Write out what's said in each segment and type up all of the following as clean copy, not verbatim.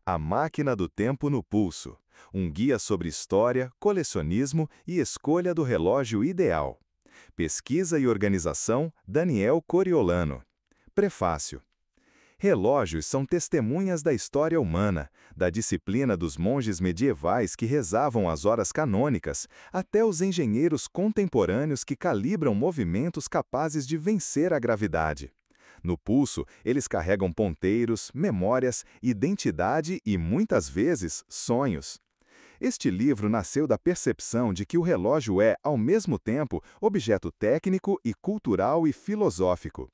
A Máquina do Tempo no Pulso. Um guia sobre história, colecionismo e escolha do relógio ideal. Pesquisa e organização, Daniel Coriolano. Prefácio. Relógios são testemunhas da história humana, da disciplina dos monges medievais que rezavam as horas canônicas, até os engenheiros contemporâneos que calibram movimentos capazes de vencer a gravidade. No pulso, eles carregam ponteiros, memórias, identidade e, muitas vezes, sonhos. Este livro nasceu da percepção de que o relógio é, ao mesmo tempo, objeto técnico e cultural e filosófico.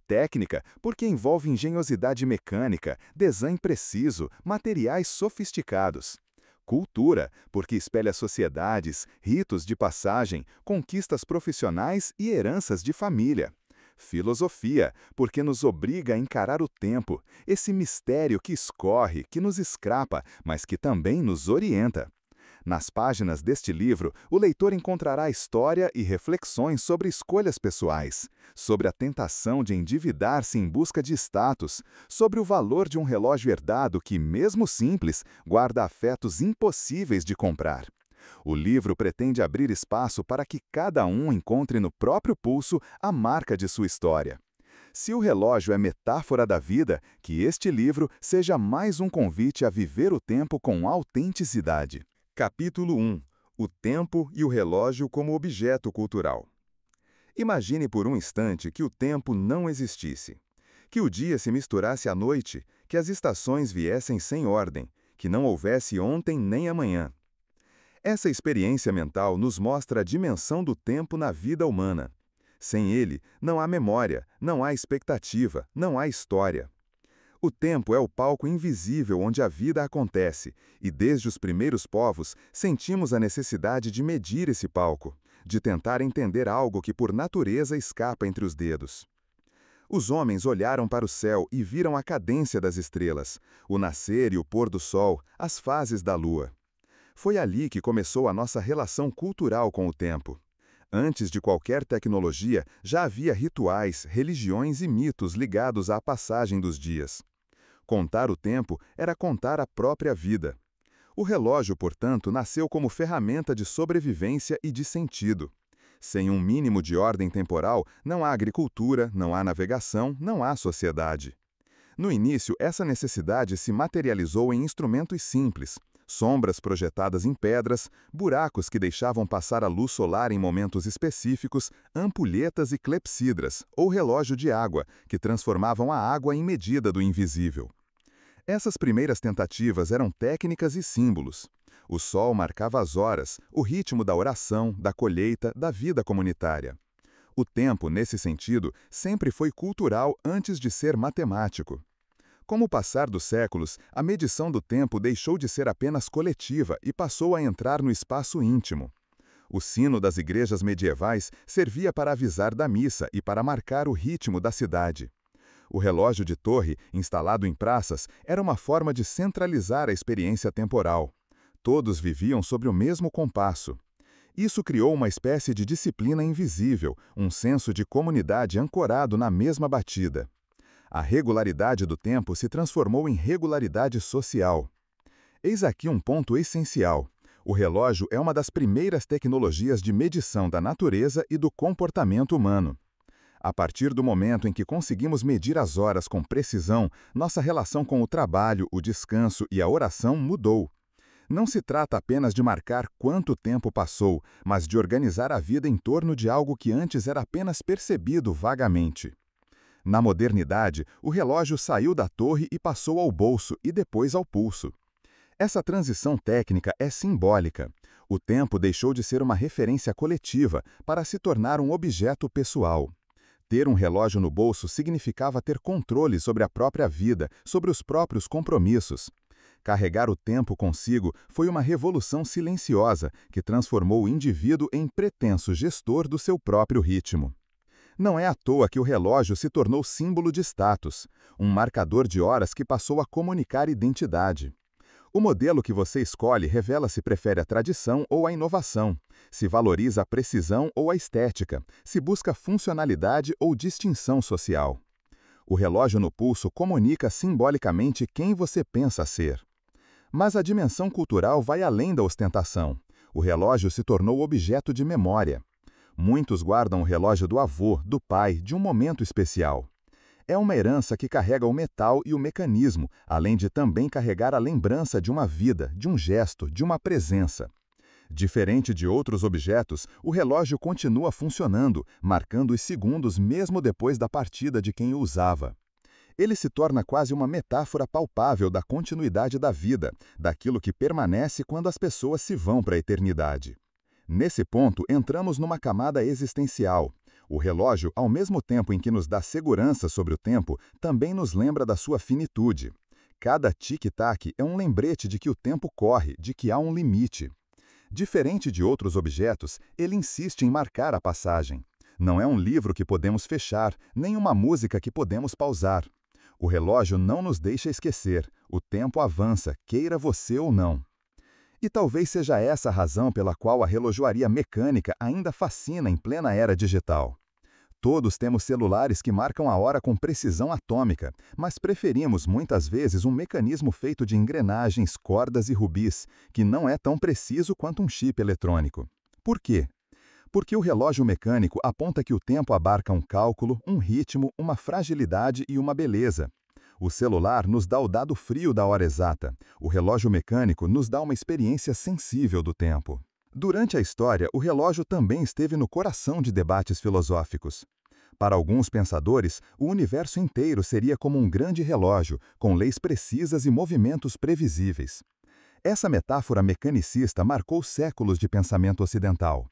Técnica, porque envolve engenhosidade mecânica, design preciso, materiais sofisticados. Cultura, porque espelha sociedades, ritos de passagem, conquistas profissionais e heranças de família. Filosofia, porque nos obriga a encarar o tempo, esse mistério que escorre, que nos escapa, mas que também nos orienta. Nas páginas deste livro, o leitor encontrará história e reflexões sobre escolhas pessoais, sobre a tentação de endividar-se em busca de status, sobre o valor de um relógio herdado que, mesmo simples, guarda afetos impossíveis de comprar. O livro pretende abrir espaço para que cada um encontre no próprio pulso a marca de sua história. Se o relógio é metáfora da vida, que este livro seja mais um convite a viver o tempo com autenticidade. Capítulo 1. O tempo e o relógio como objeto cultural. Imagine por um instante que o tempo não existisse. Que o dia se misturasse à noite, que as estações viessem sem ordem, que não houvesse ontem nem amanhã. Essa experiência mental nos mostra a dimensão do tempo na vida humana. Sem ele, não há memória, não há expectativa, não há história. O tempo é o palco invisível onde a vida acontece, e desde os primeiros povos sentimos a necessidade de medir esse palco, de tentar entender algo que por natureza escapa entre os dedos. Os homens olharam para o céu e viram a cadência das estrelas, o nascer e o pôr do sol, as fases da lua. Foi ali que começou a nossa relação cultural com o tempo. Antes de qualquer tecnologia, já havia rituais, religiões e mitos ligados à passagem dos dias. Contar o tempo era contar a própria vida. O relógio, portanto, nasceu como ferramenta de sobrevivência e de sentido. Sem um mínimo de ordem temporal, não há agricultura, não há navegação, não há sociedade. No início, essa necessidade se materializou em instrumentos simples, sombras projetadas em pedras, buracos que deixavam passar a luz solar em momentos específicos, ampulhetas e clepsidras, ou relógio de água, que transformavam a água em medida do invisível. Essas primeiras tentativas eram técnicas e símbolos. O sol marcava as horas, o ritmo da oração, da colheita, da vida comunitária. O tempo, nesse sentido, sempre foi cultural antes de ser matemático. Com o passar dos séculos, a medição do tempo deixou de ser apenas coletiva e passou a entrar no espaço íntimo. O sino das igrejas medievais servia para avisar da missa e para marcar o ritmo da cidade. O relógio de torre, instalado em praças, era uma forma de centralizar a experiência temporal. Todos viviam sobre o mesmo compasso. Isso criou uma espécie de disciplina invisível, um senso de comunidade ancorado na mesma batida. A regularidade do tempo se transformou em regularidade social. Eis aqui um ponto essencial. O relógio é uma das primeiras tecnologias de medição da natureza e do comportamento humano. A partir do momento em que conseguimos medir as horas com precisão, nossa relação com o trabalho, o descanso e a oração mudou. Não se trata apenas de marcar quanto tempo passou, mas de organizar a vida em torno de algo que antes era apenas percebido vagamente. Na modernidade, o relógio saiu da torre e passou ao bolso e depois ao pulso. Essa transição técnica é simbólica. O tempo deixou de ser uma referência coletiva para se tornar um objeto pessoal. Ter um relógio no bolso significava ter controle sobre a própria vida, sobre os próprios compromissos. Carregar o tempo consigo foi uma revolução silenciosa que transformou o indivíduo em pretenso gestor do seu próprio ritmo. Não é à toa que o relógio se tornou símbolo de status, um marcador de horas que passou a comunicar identidade. O modelo que você escolhe revela se prefere a tradição ou a inovação, se valoriza a precisão ou a estética, se busca funcionalidade ou distinção social. O relógio no pulso comunica simbolicamente quem você pensa ser. Mas a dimensão cultural vai além da ostentação. O relógio se tornou objeto de memória. Muitos guardam o relógio do avô, do pai, de um momento especial. É uma herança que carrega o metal e o mecanismo, além de também carregar a lembrança de uma vida, de um gesto, de uma presença. Diferente de outros objetos, o relógio continua funcionando, marcando os segundos mesmo depois da partida de quem o usava. Ele se torna quase uma metáfora palpável da continuidade da vida, daquilo que permanece quando as pessoas se vão para a eternidade. Nesse ponto, entramos numa camada existencial. O relógio, ao mesmo tempo em que nos dá segurança sobre o tempo, também nos lembra da sua finitude. Cada tic-tac é um lembrete de que o tempo corre, de que há um limite. Diferente de outros objetos, ele insiste em marcar a passagem. Não é um livro que podemos fechar, nem uma música que podemos pausar. O relógio não nos deixa esquecer. O tempo avança, queira você ou não. E talvez seja essa a razão pela qual a relojoaria mecânica ainda fascina em plena era digital. Todos temos celulares que marcam a hora com precisão atômica, mas preferimos muitas vezes um mecanismo feito de engrenagens, cordas e rubis, que não é tão preciso quanto um chip eletrônico. Por quê? Porque o relógio mecânico aponta que o tempo abarca um cálculo, um ritmo, uma fragilidade e uma beleza. O celular nos dá o dado frio da hora exata. O relógio mecânico nos dá uma experiência sensível do tempo. Durante a história, o relógio também esteve no coração de debates filosóficos. Para alguns pensadores, o universo inteiro seria como um grande relógio, com leis precisas e movimentos previsíveis. Essa metáfora mecanicista marcou séculos de pensamento ocidental.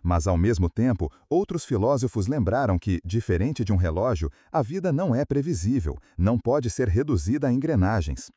Mas, ao mesmo tempo, outros filósofos lembraram que, diferente de um relógio, a vida não é previsível, não pode ser reduzida a engrenagens.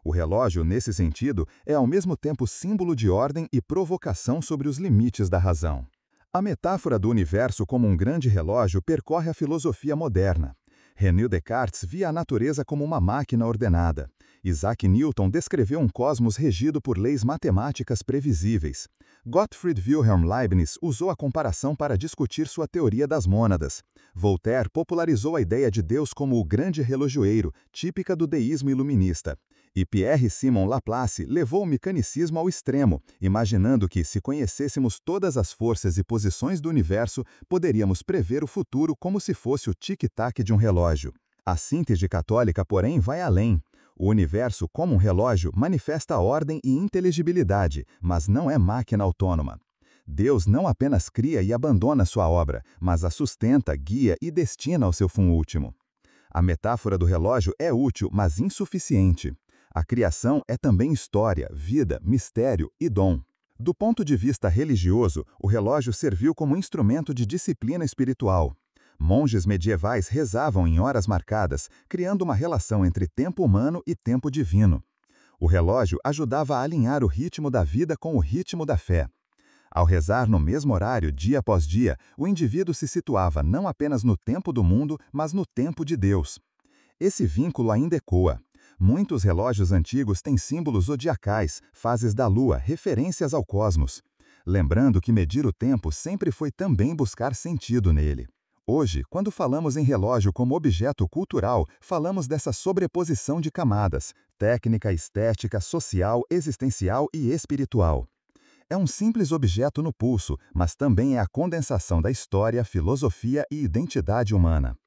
O relógio, nesse sentido, é ao mesmo tempo símbolo de ordem e provocação sobre os limites da razão. A metáfora do universo como um grande relógio percorre a filosofia moderna. René Descartes via a natureza como uma máquina ordenada. Isaac Newton descreveu um cosmos regido por leis matemáticas previsíveis. Gottfried Wilhelm Leibniz usou a comparação para discutir sua teoria das mônadas. Voltaire popularizou a ideia de Deus como o grande relojoeiro, típica do deísmo iluminista. E Pierre-Simon Laplace levou o mecanicismo ao extremo, imaginando que, se conhecêssemos todas as forças e posições do universo, poderíamos prever o futuro como se fosse o tic-tac de um relógio. A síntese católica, porém, vai além. O universo, como um relógio, manifesta ordem e inteligibilidade, mas não é máquina autônoma. Deus não apenas cria e abandona sua obra, mas a sustenta, guia e destina ao seu fim último. A metáfora do relógio é útil, mas insuficiente. A criação é também história, vida, mistério e dom. Do ponto de vista religioso, o relógio serviu como instrumento de disciplina espiritual. Monges medievais rezavam em horas marcadas, criando uma relação entre tempo humano e tempo divino. O relógio ajudava a alinhar o ritmo da vida com o ritmo da fé. Ao rezar no mesmo horário, dia após dia, o indivíduo se situava não apenas no tempo do mundo, mas no tempo de Deus. Esse vínculo ainda ecoa. Muitos relógios antigos têm símbolos zodiacais, fases da lua, referências ao cosmos. Lembrando que medir o tempo sempre foi também buscar sentido nele. Hoje, quando falamos em relógio como objeto cultural, falamos dessa sobreposição de camadas, técnica, estética, social, existencial e espiritual. É um simples objeto no pulso, mas também é a condensação da história, filosofia e identidade humana.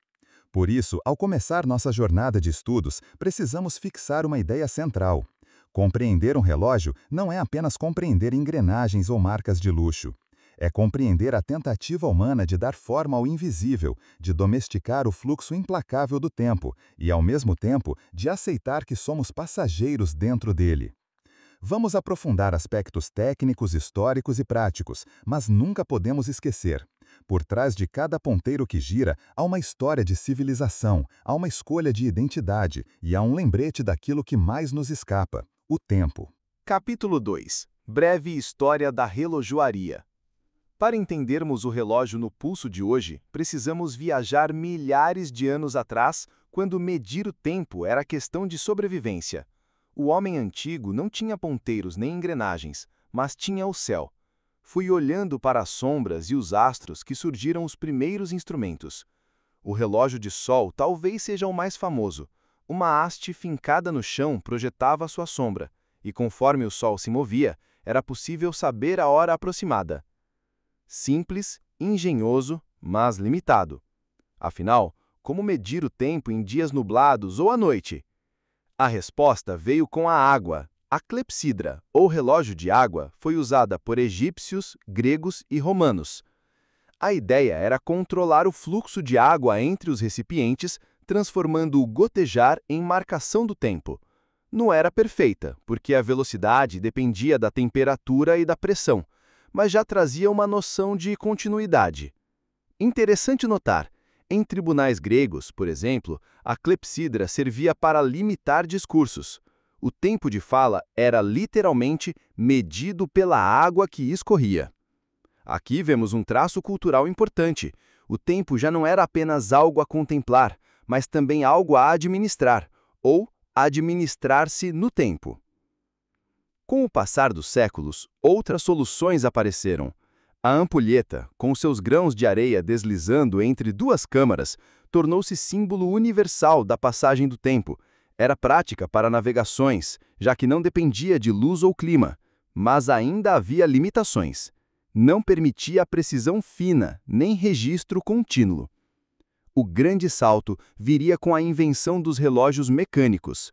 Por isso, ao começar nossa jornada de estudos, precisamos fixar uma ideia central. Compreender um relógio não é apenas compreender engrenagens ou marcas de luxo. É compreender a tentativa humana de dar forma ao invisível, de domesticar o fluxo implacável do tempo e, ao mesmo tempo, de aceitar que somos passageiros dentro dele. Vamos aprofundar aspectos técnicos, históricos e práticos, mas nunca podemos esquecer. Por trás de cada ponteiro que gira, há uma história de civilização, há uma escolha de identidade e há um lembrete daquilo que mais nos escapa: o tempo. Capítulo 2. Breve história da relojoaria. Para entendermos o relógio no pulso de hoje, precisamos viajar milhares de anos atrás, quando medir o tempo era questão de sobrevivência. O homem antigo não tinha ponteiros nem engrenagens, mas tinha o céu. Fui olhando para as sombras e os astros que surgiram os primeiros instrumentos. O relógio de sol talvez seja o mais famoso. Uma haste fincada no chão projetava sua sombra, e conforme o Sol se movia, era possível saber a hora aproximada. Simples, engenhoso, mas limitado. Afinal, como medir o tempo em dias nublados ou à noite? A resposta veio com a água. A clepsidra, ou relógio de água, foi usada por egípcios, gregos e romanos. A ideia era controlar o fluxo de água entre os recipientes, transformando o gotejar em marcação do tempo. Não era perfeita, porque a velocidade dependia da temperatura e da pressão, mas já trazia uma noção de continuidade. Interessante notar, em tribunais gregos, por exemplo, a clepsidra servia para limitar discursos. O tempo de fala era literalmente medido pela água que escorria. Aqui vemos um traço cultural importante. O tempo já não era apenas algo a contemplar, mas também algo a administrar, ou administrar-se no tempo. Com o passar dos séculos, outras soluções apareceram. A ampulheta, com seus grãos de areia deslizando entre duas câmaras, tornou-se símbolo universal da passagem do tempo. Era prática para navegações, já que não dependia de luz ou clima, mas ainda havia limitações. Não permitia a precisão fina, nem registro contínuo. O grande salto viria com a invenção dos relógios mecânicos.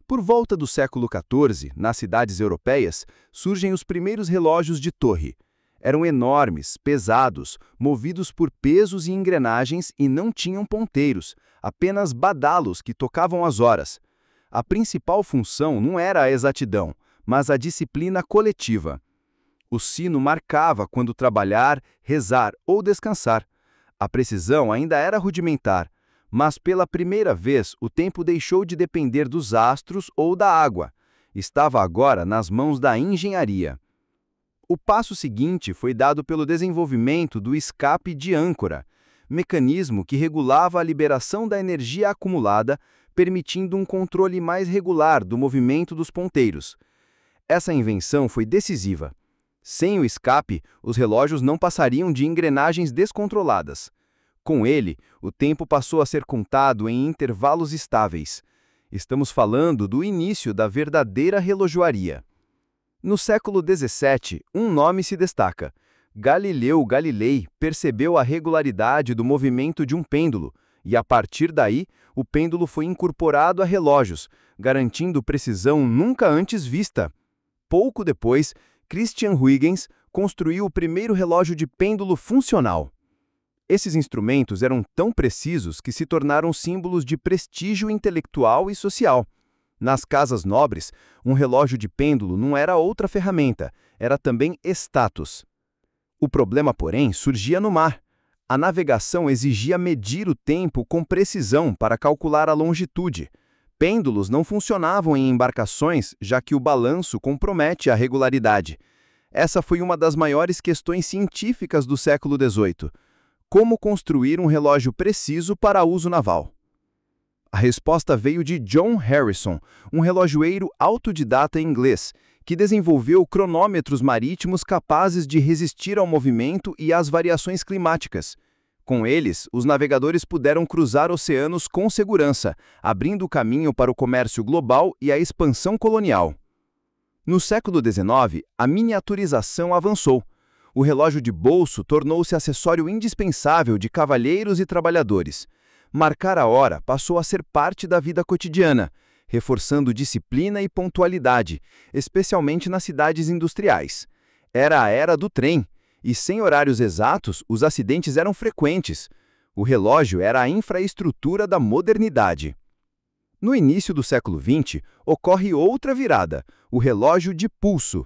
Por volta do século XIV, nas cidades europeias, surgem os primeiros relógios de torre. Eram enormes, pesados, movidos por pesos e engrenagens e não tinham ponteiros, apenas badalos que tocavam as horas. A principal função não era a exatidão, mas a disciplina coletiva. O sino marcava quando trabalhar, rezar ou descansar. A precisão ainda era rudimentar, mas pela primeira vez o tempo deixou de depender dos astros ou da água. Estava agora nas mãos da engenharia. O passo seguinte foi dado pelo desenvolvimento do escape de âncora, mecanismo que regulava a liberação da energia acumulada, permitindo um controle mais regular do movimento dos ponteiros. Essa invenção foi decisiva. Sem o escape, os relógios não passariam de engrenagens descontroladas. Com ele, o tempo passou a ser contado em intervalos estáveis. Estamos falando do início da verdadeira relojoaria. No século XVII, um nome se destaca. Galileu Galilei percebeu a regularidade do movimento de um pêndulo, e a partir daí, o pêndulo foi incorporado a relógios, garantindo precisão nunca antes vista. Pouco depois, Christian Huygens construiu o primeiro relógio de pêndulo funcional. Esses instrumentos eram tão precisos que se tornaram símbolos de prestígio intelectual e social. Nas casas nobres, um relógio de pêndulo não era outra ferramenta, era também status. O problema, porém, surgia no mar. A navegação exigia medir o tempo com precisão para calcular a longitude. Pêndulos não funcionavam em embarcações, já que o balanço compromete a regularidade. Essa foi uma das maiores questões científicas do século XVIII. Como construir um relógio preciso para uso naval? A resposta veio de John Harrison, um relojoeiro autodidata inglês, que desenvolveu cronômetros marítimos capazes de resistir ao movimento e às variações climáticas. Com eles, os navegadores puderam cruzar oceanos com segurança, abrindo o caminho para o comércio global e a expansão colonial. No século XIX, a miniaturização avançou. O relógio de bolso tornou-se acessório indispensável de cavalheiros e trabalhadores. Marcar a hora passou a ser parte da vida cotidiana, reforçando disciplina e pontualidade, especialmente nas cidades industriais. Era a era do trem, e sem horários exatos, os acidentes eram frequentes. O relógio era a infraestrutura da modernidade. No início do século XX, ocorre outra virada, o relógio de pulso.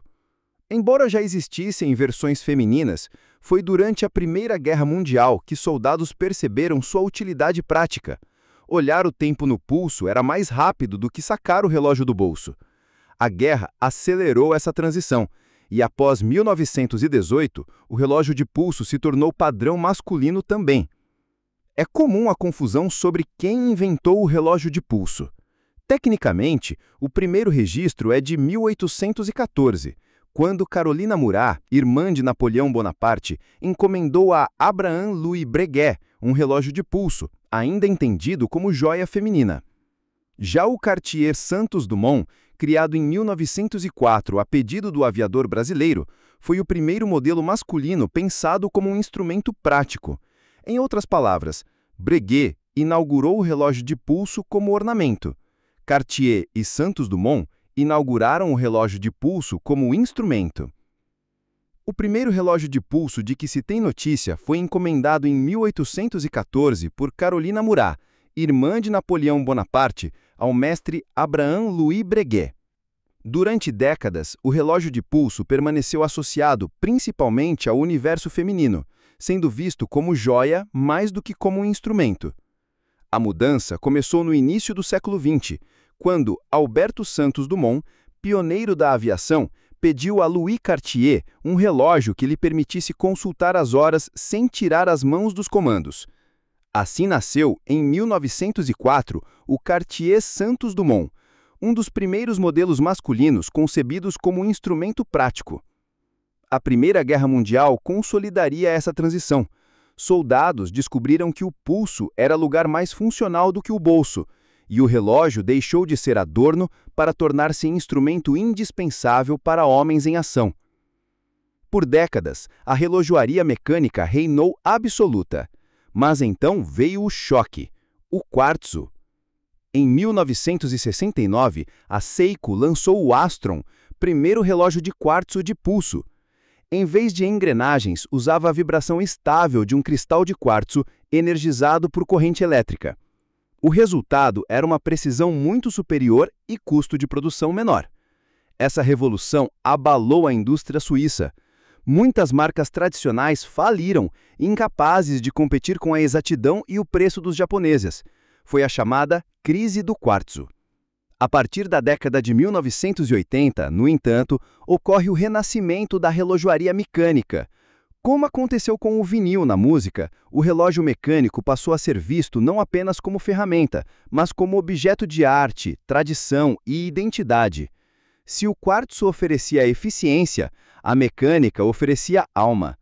Embora já existissem versões femininas, foi durante a Primeira Guerra Mundial que soldados perceberam sua utilidade prática. Olhar o tempo no pulso era mais rápido do que sacar o relógio do bolso. A guerra acelerou essa transição, e após 1918, o relógio de pulso se tornou padrão masculino também. É comum a confusão sobre quem inventou o relógio de pulso. Tecnicamente, o primeiro registro é de 1814, quando Carolina Murat, irmã de Napoleão Bonaparte, encomendou a Abraham Louis Breguet um relógio de pulso, ainda entendido como joia feminina. Já o Cartier Santos Dumont criado em 1904 a pedido do aviador brasileiro, foi o primeiro modelo masculino pensado como um instrumento prático. Em outras palavras, Breguet inaugurou o relógio de pulso como ornamento. Cartier e Santos Dumont inauguraram o relógio de pulso como instrumento. O primeiro relógio de pulso de que se tem notícia foi encomendado em 1814 por Carolina Murat, irmã de Napoleão Bonaparte, ao mestre Abraham Louis Breguet. Durante décadas, o relógio de pulso permaneceu associado principalmente ao universo feminino, sendo visto como joia mais do que como um instrumento. A mudança começou no início do século XX, quando Alberto Santos Dumont, pioneiro da aviação, pediu a Louis Cartier um relógio que lhe permitisse consultar as horas sem tirar as mãos dos comandos. Assim nasceu, em 1904, o Cartier Santos Dumont, um dos primeiros modelos masculinos concebidos como um instrumento prático. A Primeira Guerra Mundial consolidaria essa transição. Soldados descobriram que o pulso era lugar mais funcional do que o bolso, e o relógio deixou de ser adorno para tornar-se instrumento indispensável para homens em ação. Por décadas, a relojoaria mecânica reinou absoluta. Mas então veio o choque, o quartzo. Em 1969, a Seiko lançou o Astron, primeiro relógio de quartzo de pulso. Em vez de engrenagens, usava a vibração estável de um cristal de quartzo energizado por corrente elétrica. O resultado era uma precisão muito superior e custo de produção menor. Essa revolução abalou a indústria suíça. Muitas marcas tradicionais faliram, incapazes de competir com a exatidão e o preço dos japoneses. Foi a chamada crise do quartzo. A partir da década de 1980, no entanto, ocorre o renascimento da relojoaria mecânica. Como aconteceu com o vinil na música, o relógio mecânico passou a ser visto não apenas como ferramenta, mas como objeto de arte, tradição e identidade. Se o quartzo oferecia eficiência, a mecânica oferecia alma.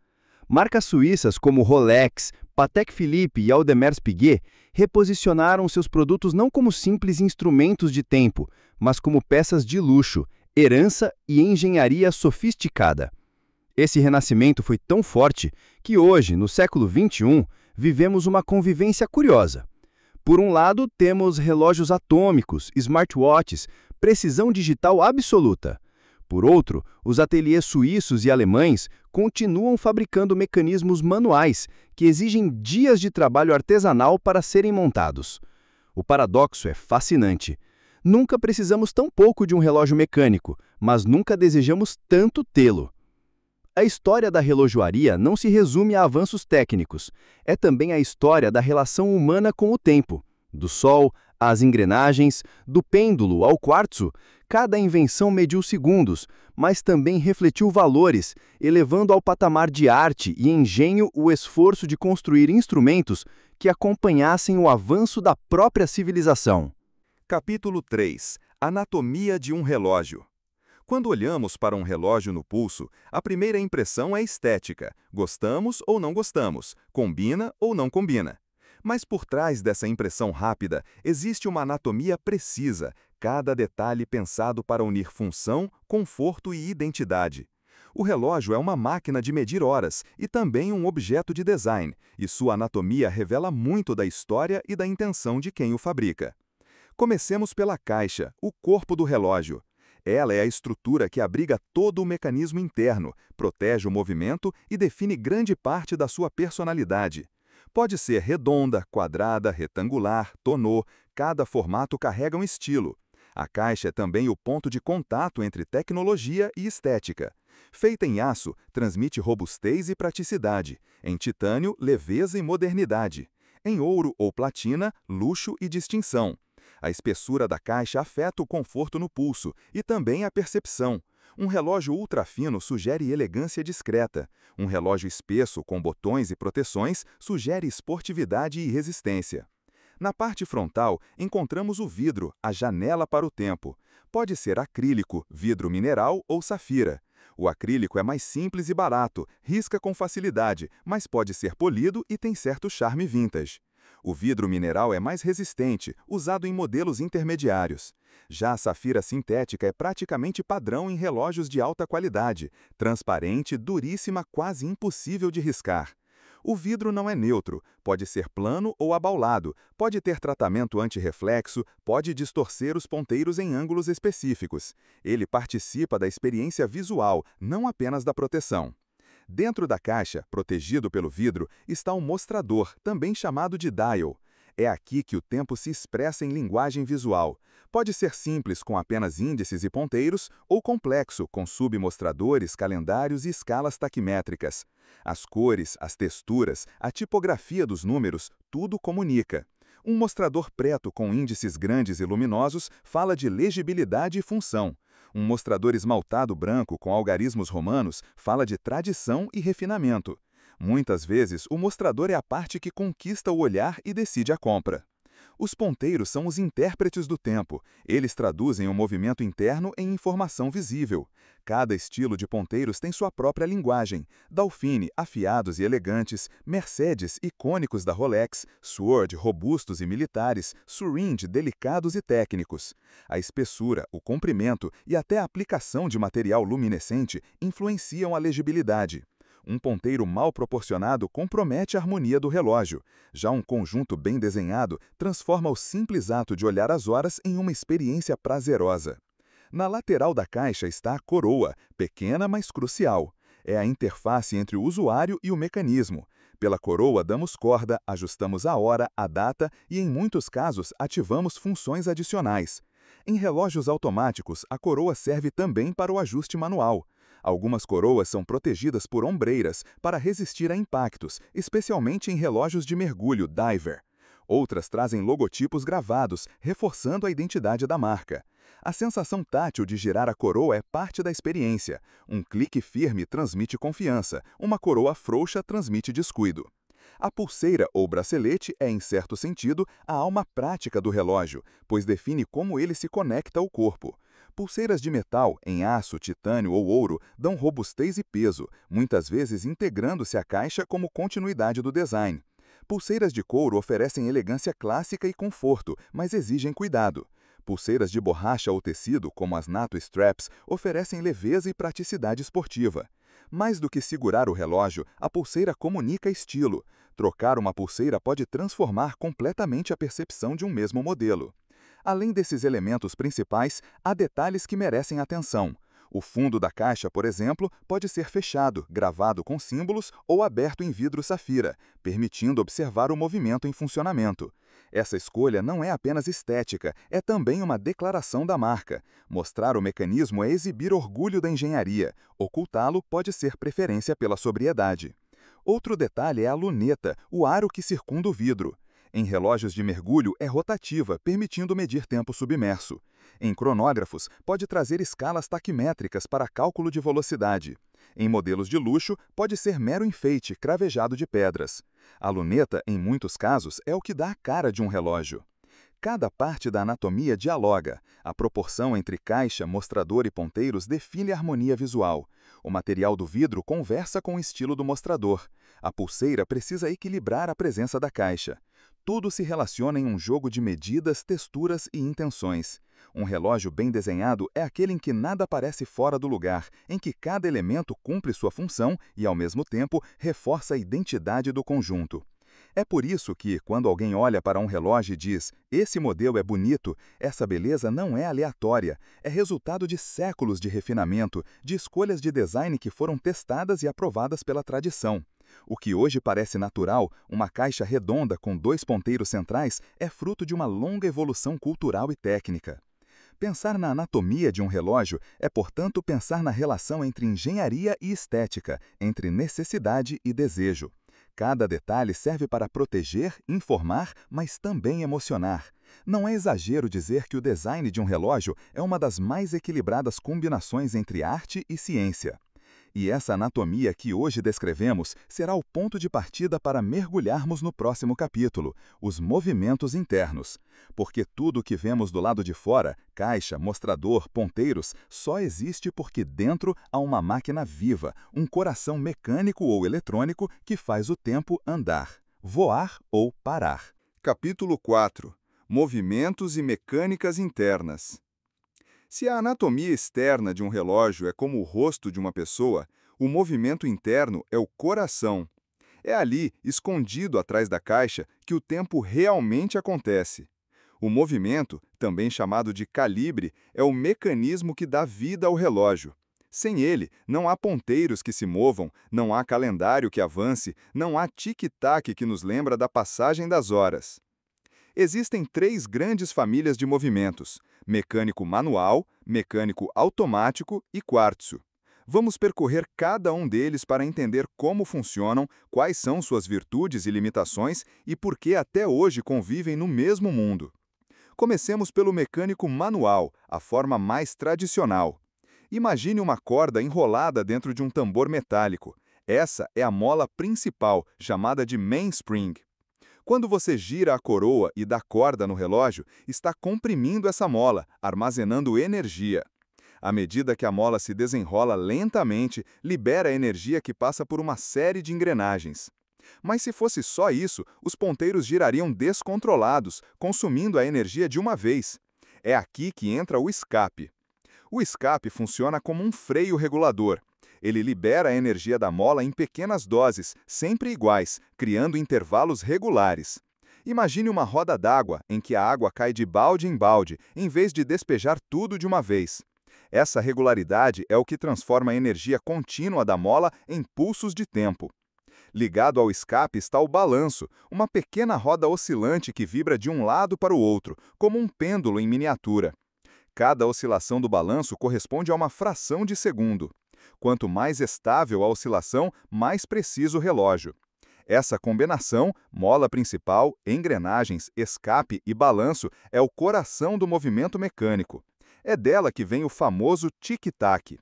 Marcas suíças como Rolex, Patek Philippe e Audemars Piguet reposicionaram seus produtos não como simples instrumentos de tempo, mas como peças de luxo, herança e engenharia sofisticada. Esse renascimento foi tão forte que hoje, no século XXI, vivemos uma convivência curiosa. Por um lado, temos relógios atômicos, smartwatches, precisão digital absoluta. Por outro, os ateliês suíços e alemães continuam fabricando mecanismos manuais que exigem dias de trabalho artesanal para serem montados. O paradoxo é fascinante. Nunca precisamos tão pouco de um relógio mecânico, mas nunca desejamos tanto tê-lo. A história da relojoaria não se resume a avanços técnicos. É também a história da relação humana com o tempo. Do sol às engrenagens, do pêndulo ao quartzo, cada invenção mediu segundos, mas também refletiu valores, elevando ao patamar de arte e engenho o esforço de construir instrumentos que acompanhassem o avanço da própria civilização. Capítulo 3. Anatomia de um relógio. Quando olhamos para um relógio no pulso, a primeira impressão é estética. Gostamos ou não gostamos, combina ou não combina. Mas por trás dessa impressão rápida, existe uma anatomia precisa, cada detalhe pensado para unir função, conforto e identidade. O relógio é uma máquina de medir horas e também um objeto de design, e sua anatomia revela muito da história e da intenção de quem o fabrica. Comecemos pela caixa, o corpo do relógio. Ela é a estrutura que abriga todo o mecanismo interno, protege o movimento e define grande parte da sua personalidade. Pode ser redonda, quadrada, retangular, tonneau, cada formato carrega um estilo. A caixa é também o ponto de contato entre tecnologia e estética. Feita em aço, transmite robustez e praticidade. Em titânio, leveza e modernidade. Em ouro ou platina, luxo e distinção. A espessura da caixa afeta o conforto no pulso e também a percepção. Um relógio ultrafino sugere elegância discreta. Um relógio espesso, com botões e proteções, sugere esportividade e resistência. Na parte frontal, encontramos o vidro, a janela para o tempo. Pode ser acrílico, vidro mineral ou safira. O acrílico é mais simples e barato, risca com facilidade, mas pode ser polido e tem certo charme vintage. O vidro mineral é mais resistente, usado em modelos intermediários. Já a safira sintética é praticamente padrão em relógios de alta qualidade, transparente, duríssima, quase impossível de riscar. O vidro não é neutro, pode ser plano ou abaulado, pode ter tratamento antirreflexo, pode distorcer os ponteiros em ângulos específicos. Ele participa da experiência visual, não apenas da proteção. Dentro da caixa, protegido pelo vidro, está um mostrador, também chamado de dial. É aqui que o tempo se expressa em linguagem visual. Pode ser simples, com apenas índices e ponteiros, ou complexo, com submostradores, calendários e escalas taquimétricas. As cores, as texturas, a tipografia dos números, tudo comunica. Um mostrador preto com índices grandes e luminosos fala de legibilidade e função. Um mostrador esmaltado branco com algarismos romanos fala de tradição e refinamento. Muitas vezes, o mostrador é a parte que conquista o olhar e decide a compra. Os ponteiros são os intérpretes do tempo. Eles traduzem o movimento interno em informação visível. Cada estilo de ponteiros tem sua própria linguagem. Dauphine, afiados e elegantes, Mercedes, icônicos da Rolex, Sword, robustos e militares, Surinde, delicados e técnicos. A espessura, o comprimento e até a aplicação de material luminescente influenciam a legibilidade. Um ponteiro mal proporcionado compromete a harmonia do relógio. Já um conjunto bem desenhado transforma o simples ato de olhar as horas em uma experiência prazerosa. Na lateral da caixa está a coroa, pequena mas crucial. É a interface entre o usuário e o mecanismo. Pela coroa damos corda, ajustamos a hora, a data e, em muitos casos, ativamos funções adicionais. Em relógios automáticos, a coroa serve também para o ajuste manual. Algumas coroas são protegidas por ombreiras para resistir a impactos, especialmente em relógios de mergulho diver. Outras trazem logotipos gravados, reforçando a identidade da marca. A sensação tátil de girar a coroa é parte da experiência. Um clique firme transmite confiança, uma coroa frouxa transmite descuido. A pulseira ou bracelete é, em certo sentido, a alma prática do relógio, pois define como ele se conecta ao corpo. Pulseiras de metal, em aço, titânio ou ouro, dão robustez e peso, muitas vezes integrando-se à caixa como continuidade do design. Pulseiras de couro oferecem elegância clássica e conforto, mas exigem cuidado. Pulseiras de borracha ou tecido, como as NATO Straps, oferecem leveza e praticidade esportiva. Mais do que segurar o relógio, a pulseira comunica estilo. Trocar uma pulseira pode transformar completamente a percepção de um mesmo modelo. Além desses elementos principais, há detalhes que merecem atenção. O fundo da caixa, por exemplo, pode ser fechado, gravado com símbolos ou aberto em vidro safira, permitindo observar o movimento em funcionamento. Essa escolha não é apenas estética, é também uma declaração da marca. Mostrar o mecanismo é exibir orgulho da engenharia, ocultá-lo pode ser preferência pela sobriedade. Outro detalhe é a luneta, o aro que circunda o vidro. Em relógios de mergulho, é rotativa, permitindo medir tempo submerso. Em cronógrafos, pode trazer escalas taquimétricas para cálculo de velocidade. Em modelos de luxo, pode ser mero enfeite, cravejado de pedras. A luneta, em muitos casos, é o que dá a cara de um relógio. Cada parte da anatomia dialoga. A proporção entre caixa, mostrador e ponteiros define a harmonia visual. O material do vidro conversa com o estilo do mostrador. A pulseira precisa equilibrar a presença da caixa. Tudo se relaciona em um jogo de medidas, texturas e intenções. Um relógio bem desenhado é aquele em que nada parece fora do lugar, em que cada elemento cumpre sua função e, ao mesmo tempo, reforça a identidade do conjunto. É por isso que, quando alguém olha para um relógio e diz "esse modelo é bonito", essa beleza não é aleatória, é resultado de séculos de refinamento, de escolhas de design que foram testadas e aprovadas pela tradição. O que hoje parece natural, uma caixa redonda com 2 ponteiros centrais, é fruto de uma longa evolução cultural e técnica. Pensar na anatomia de um relógio é, portanto, pensar na relação entre engenharia e estética, entre necessidade e desejo. Cada detalhe serve para proteger, informar, mas também emocionar. Não é exagero dizer que o design de um relógio é uma das mais equilibradas combinações entre arte e ciência. E essa anatomia que hoje descrevemos será o ponto de partida para mergulharmos no próximo capítulo, os movimentos internos. Porque tudo o que vemos do lado de fora, caixa, mostrador, ponteiros, só existe porque dentro há uma máquina viva, um coração mecânico ou eletrônico que faz o tempo andar, voar ou parar. Capítulo 4. Movimentos e mecânicas internas. Se a anatomia externa de um relógio é como o rosto de uma pessoa, o movimento interno é o coração. É ali, escondido atrás da caixa, que o tempo realmente acontece. O movimento, também chamado de calibre, é o mecanismo que dá vida ao relógio. Sem ele, não há ponteiros que se movam, não há calendário que avance, não há tic-tac que nos lembra da passagem das horas. Existem três grandes famílias de movimentos: mecânico manual, mecânico automático e quartzo. Vamos percorrer cada um deles para entender como funcionam, quais são suas virtudes e limitações e por que até hoje convivem no mesmo mundo. Comecemos pelo mecânico manual, a forma mais tradicional. Imagine uma corda enrolada dentro de um tambor metálico. Essa é a mola principal, chamada de mainspring. Quando você gira a coroa e dá corda no relógio, está comprimindo essa mola, armazenando energia. À medida que a mola se desenrola lentamente, libera energia que passa por uma série de engrenagens. Mas se fosse só isso, os ponteiros girariam descontrolados, consumindo a energia de uma vez. É aqui que entra o escape. O escape funciona como um freio regulador. Ele libera a energia da mola em pequenas doses, sempre iguais, criando intervalos regulares. Imagine uma roda d'água em que a água cai de balde em balde, em vez de despejar tudo de uma vez. Essa regularidade é o que transforma a energia contínua da mola em pulsos de tempo. Ligado ao escape está o balanço, uma pequena roda oscilante que vibra de um lado para o outro, como um pêndulo em miniatura. Cada oscilação do balanço corresponde a uma fração de segundo. Quanto mais estável a oscilação, mais preciso o relógio. Essa combinação, mola principal, engrenagens, escape e balanço, é o coração do movimento mecânico. É dela que vem o famoso tic-tac.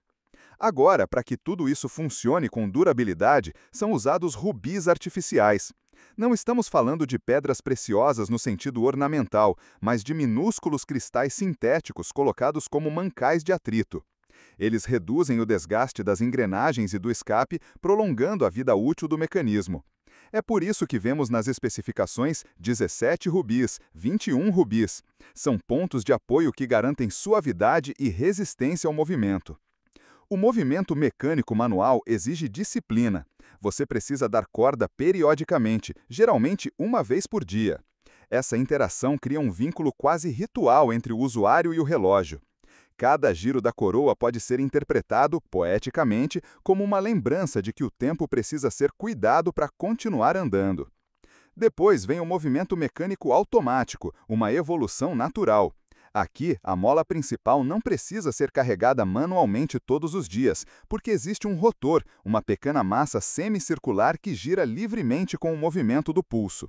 Agora, para que tudo isso funcione com durabilidade, são usados rubis artificiais. Não estamos falando de pedras preciosas no sentido ornamental, mas de minúsculos cristais sintéticos colocados como mancais de atrito. Eles reduzem o desgaste das engrenagens e do escape, prolongando a vida útil do mecanismo. É por isso que vemos nas especificações 17 rubis, 21 rubis. São pontos de apoio que garantem suavidade e resistência ao movimento. O movimento mecânico manual exige disciplina. Você precisa dar corda periodicamente, geralmente uma vez por dia. Essa interação cria um vínculo quase ritual entre o usuário e o relógio. Cada giro da coroa pode ser interpretado, poeticamente, como uma lembrança de que o tempo precisa ser cuidado para continuar andando. Depois vem o movimento mecânico automático, uma evolução natural. Aqui, a mola principal não precisa ser carregada manualmente todos os dias, porque existe um rotor, uma pequena massa semicircular que gira livremente com o movimento do pulso.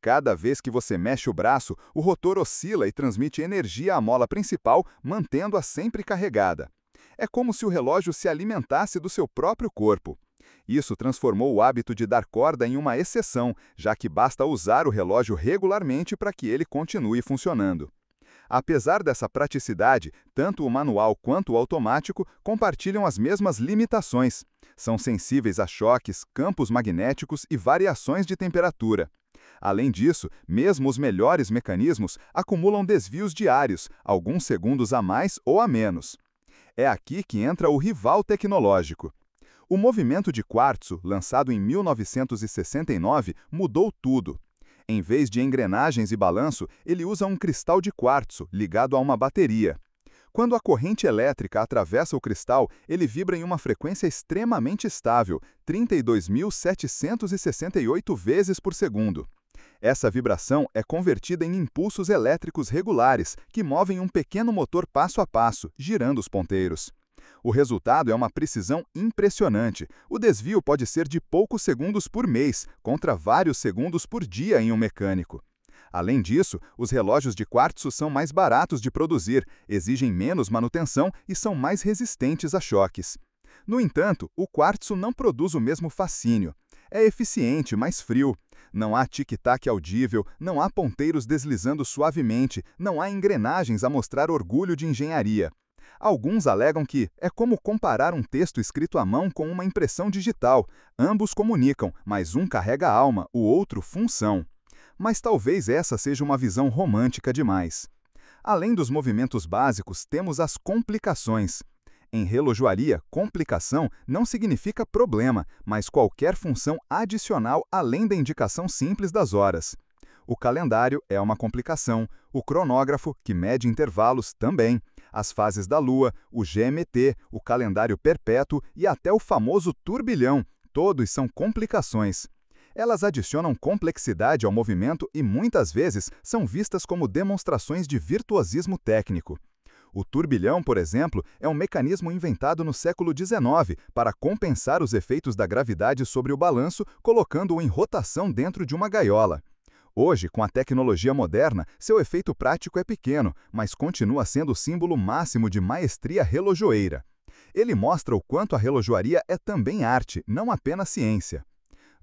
Cada vez que você mexe o braço, o rotor oscila e transmite energia à mola principal, mantendo-a sempre carregada. É como se o relógio se alimentasse do seu próprio corpo. Isso transformou o hábito de dar corda em uma exceção, já que basta usar o relógio regularmente para que ele continue funcionando. Apesar dessa praticidade, tanto o manual quanto o automático compartilham as mesmas limitações. São sensíveis a choques, campos magnéticos e variações de temperatura. Além disso, mesmo os melhores mecanismos acumulam desvios diários, alguns segundos a mais ou a menos. É aqui que entra o rival tecnológico. O movimento de quartzo, lançado em 1969, mudou tudo. Em vez de engrenagens e balanço, ele usa um cristal de quartzo ligado a uma bateria. Quando a corrente elétrica atravessa o cristal, ele vibra em uma frequência extremamente estável, 32.768 vezes por segundo. Essa vibração é convertida em impulsos elétricos regulares, que movem um pequeno motor passo a passo, girando os ponteiros. O resultado é uma precisão impressionante. O desvio pode ser de poucos segundos por mês, contra vários segundos por dia em um mecânico. Além disso, os relógios de quartzo são mais baratos de produzir, exigem menos manutenção e são mais resistentes a choques. No entanto, o quartzo não produz o mesmo fascínio. É eficiente, mas frio. Não há tic-tac audível, não há ponteiros deslizando suavemente, não há engrenagens a mostrar orgulho de engenharia. Alguns alegam que é como comparar um texto escrito à mão com uma impressão digital. Ambos comunicam, mas um carrega alma, o outro função. Mas talvez essa seja uma visão romântica demais. Além dos movimentos básicos, temos as complicações. Em relojoaria, complicação não significa problema, mas qualquer função adicional além da indicação simples das horas. O calendário é uma complicação, o cronógrafo, que mede intervalos, também, as fases da Lua, o GMT, o calendário perpétuo e até o famoso turbilhão, todos são complicações. Elas adicionam complexidade ao movimento e muitas vezes são vistas como demonstrações de virtuosismo técnico. O turbilhão, por exemplo, é um mecanismo inventado no século XIX para compensar os efeitos da gravidade sobre o balanço, colocando-o em rotação dentro de uma gaiola. Hoje, com a tecnologia moderna, seu efeito prático é pequeno, mas continua sendo o símbolo máximo de maestria relojoeira. Ele mostra o quanto a relojoaria é também arte, não apenas ciência.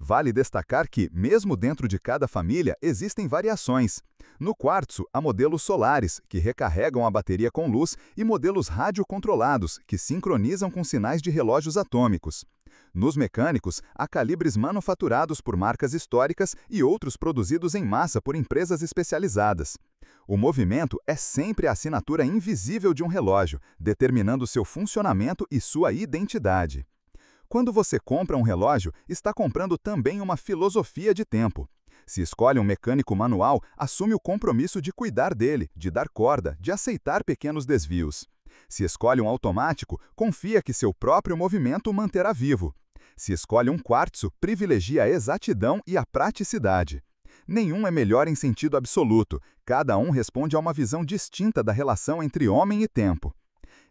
Vale destacar que, mesmo dentro de cada família, existem variações. No quartzo, há modelos solares, que recarregam a bateria com luz, e modelos radiocontrolados, que sincronizam com sinais de relógios atômicos. Nos mecânicos, há calibres manufaturados por marcas históricas e outros produzidos em massa por empresas especializadas. O movimento é sempre a assinatura invisível de um relógio, determinando seu funcionamento e sua identidade. Quando você compra um relógio, está comprando também uma filosofia de tempo. Se escolhe um mecânico manual, assume o compromisso de cuidar dele, de dar corda, de aceitar pequenos desvios. Se escolhe um automático, confia que seu próprio movimento o manterá vivo. Se escolhe um quartzo, privilegia a exatidão e a praticidade. Nenhum é melhor em sentido absoluto, cada um responde a uma visão distinta da relação entre homem e tempo.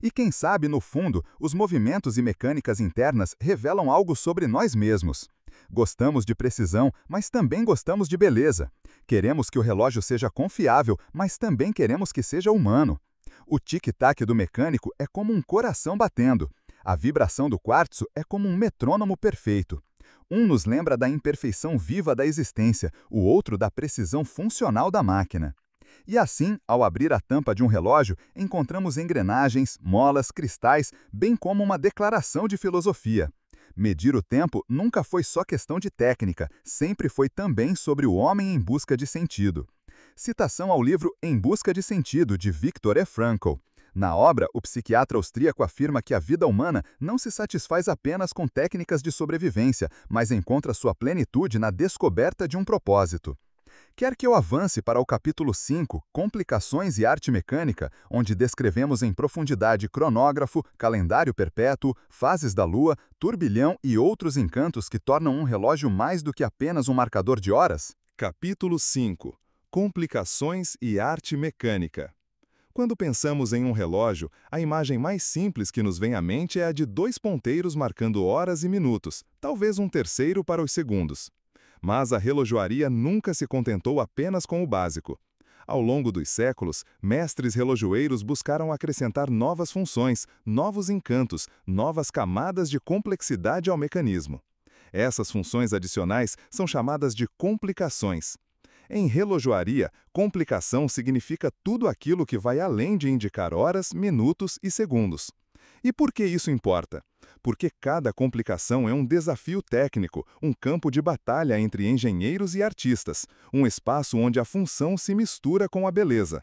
E quem sabe, no fundo, os movimentos e mecânicas internas revelam algo sobre nós mesmos. Gostamos de precisão, mas também gostamos de beleza. Queremos que o relógio seja confiável, mas também queremos que seja humano. O tic-tac do mecânico é como um coração batendo. A vibração do quartzo é como um metrônomo perfeito. Um nos lembra da imperfeição viva da existência, o outro da precisão funcional da máquina. E assim, ao abrir a tampa de um relógio, encontramos engrenagens, molas, cristais, bem como uma declaração de filosofia. Medir o tempo nunca foi só questão de técnica, sempre foi também sobre o homem em busca de sentido. Citação ao livro Em Busca de Sentido, de Viktor E. Frankl. Na obra, o psiquiatra austríaco afirma que a vida humana não se satisfaz apenas com técnicas de sobrevivência, mas encontra sua plenitude na descoberta de um propósito. Quer que eu avance para o capítulo 5, Complicações e Arte Mecânica, onde descrevemos em profundidade cronógrafo, calendário perpétuo, fases da Lua, turbilhão e outros encantos que tornam um relógio mais do que apenas um marcador de horas? Capítulo 5. Complicações e arte mecânica. Quando pensamos em um relógio, a imagem mais simples que nos vem à mente é a de dois ponteiros marcando horas e minutos, talvez um terceiro para os segundos. Mas a relojoaria nunca se contentou apenas com o básico. Ao longo dos séculos, mestres relojoeiros buscaram acrescentar novas funções, novos encantos, novas camadas de complexidade ao mecanismo. Essas funções adicionais são chamadas de complicações. Em relojoaria, complicação significa tudo aquilo que vai além de indicar horas, minutos e segundos. E por que isso importa? Porque cada complicação é um desafio técnico, um campo de batalha entre engenheiros e artistas, um espaço onde a função se mistura com a beleza.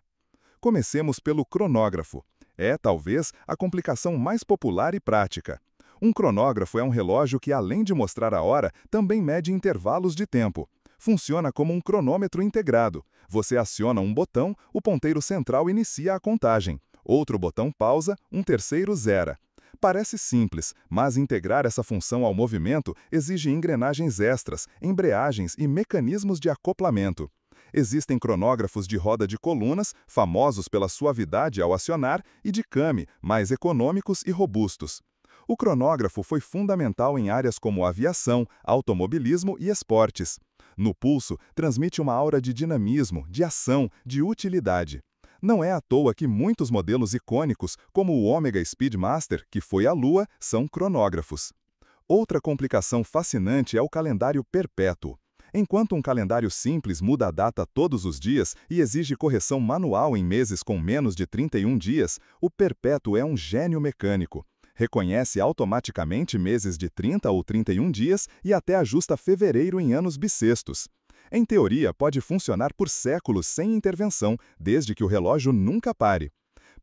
Comecemos pelo cronógrafo. É, talvez, a complicação mais popular e prática. Um cronógrafo é um relógio que, além de mostrar a hora, também mede intervalos de tempo. Funciona como um cronômetro integrado. Você aciona um botão, o ponteiro central inicia a contagem. Outro botão pausa, um terceiro zera. Parece simples, mas integrar essa função ao movimento exige engrenagens extras, embreagens e mecanismos de acoplamento. Existem cronógrafos de roda de colunas, famosos pela suavidade ao acionar, e de came, mais econômicos e robustos. O cronógrafo foi fundamental em áreas como aviação, automobilismo e esportes. No pulso, transmite uma aura de dinamismo, de ação, de utilidade. Não é à toa que muitos modelos icônicos, como o Omega Speedmaster, que foi à Lua, são cronógrafos. Outra complicação fascinante é o calendário perpétuo. Enquanto um calendário simples muda a data todos os dias e exige correção manual em meses com menos de 31 dias, o perpétuo é um gênio mecânico. Reconhece automaticamente meses de 30 ou 31 dias e até ajusta fevereiro em anos bissextos. Em teoria, pode funcionar por séculos sem intervenção, desde que o relógio nunca pare.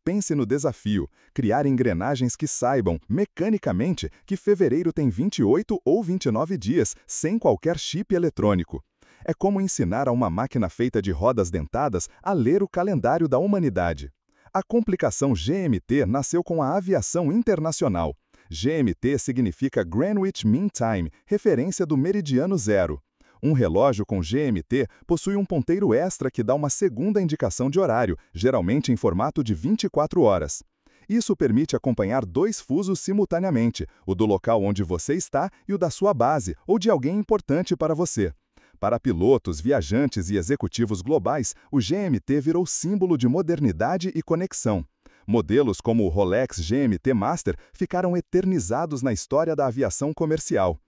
Pense no desafio: criar engrenagens que saibam, mecanicamente, que fevereiro tem 28 ou 29 dias, sem qualquer chip eletrônico. É como ensinar a uma máquina feita de rodas dentadas a ler o calendário da humanidade. A complicação GMT nasceu com a aviação internacional. GMT significa Greenwich Mean Time, referência do meridiano zero. Um relógio com GMT possui um ponteiro extra que dá uma segunda indicação de horário, geralmente em formato de 24 horas. Isso permite acompanhar 2 fusos simultaneamente, o do local onde você está e o da sua base, ou de alguém importante para você. Para pilotos, viajantes e executivos globais, o GMT virou símbolo de modernidade e conexão. Modelos como o Rolex GMT Master ficaram eternizados na história da aviação comercial.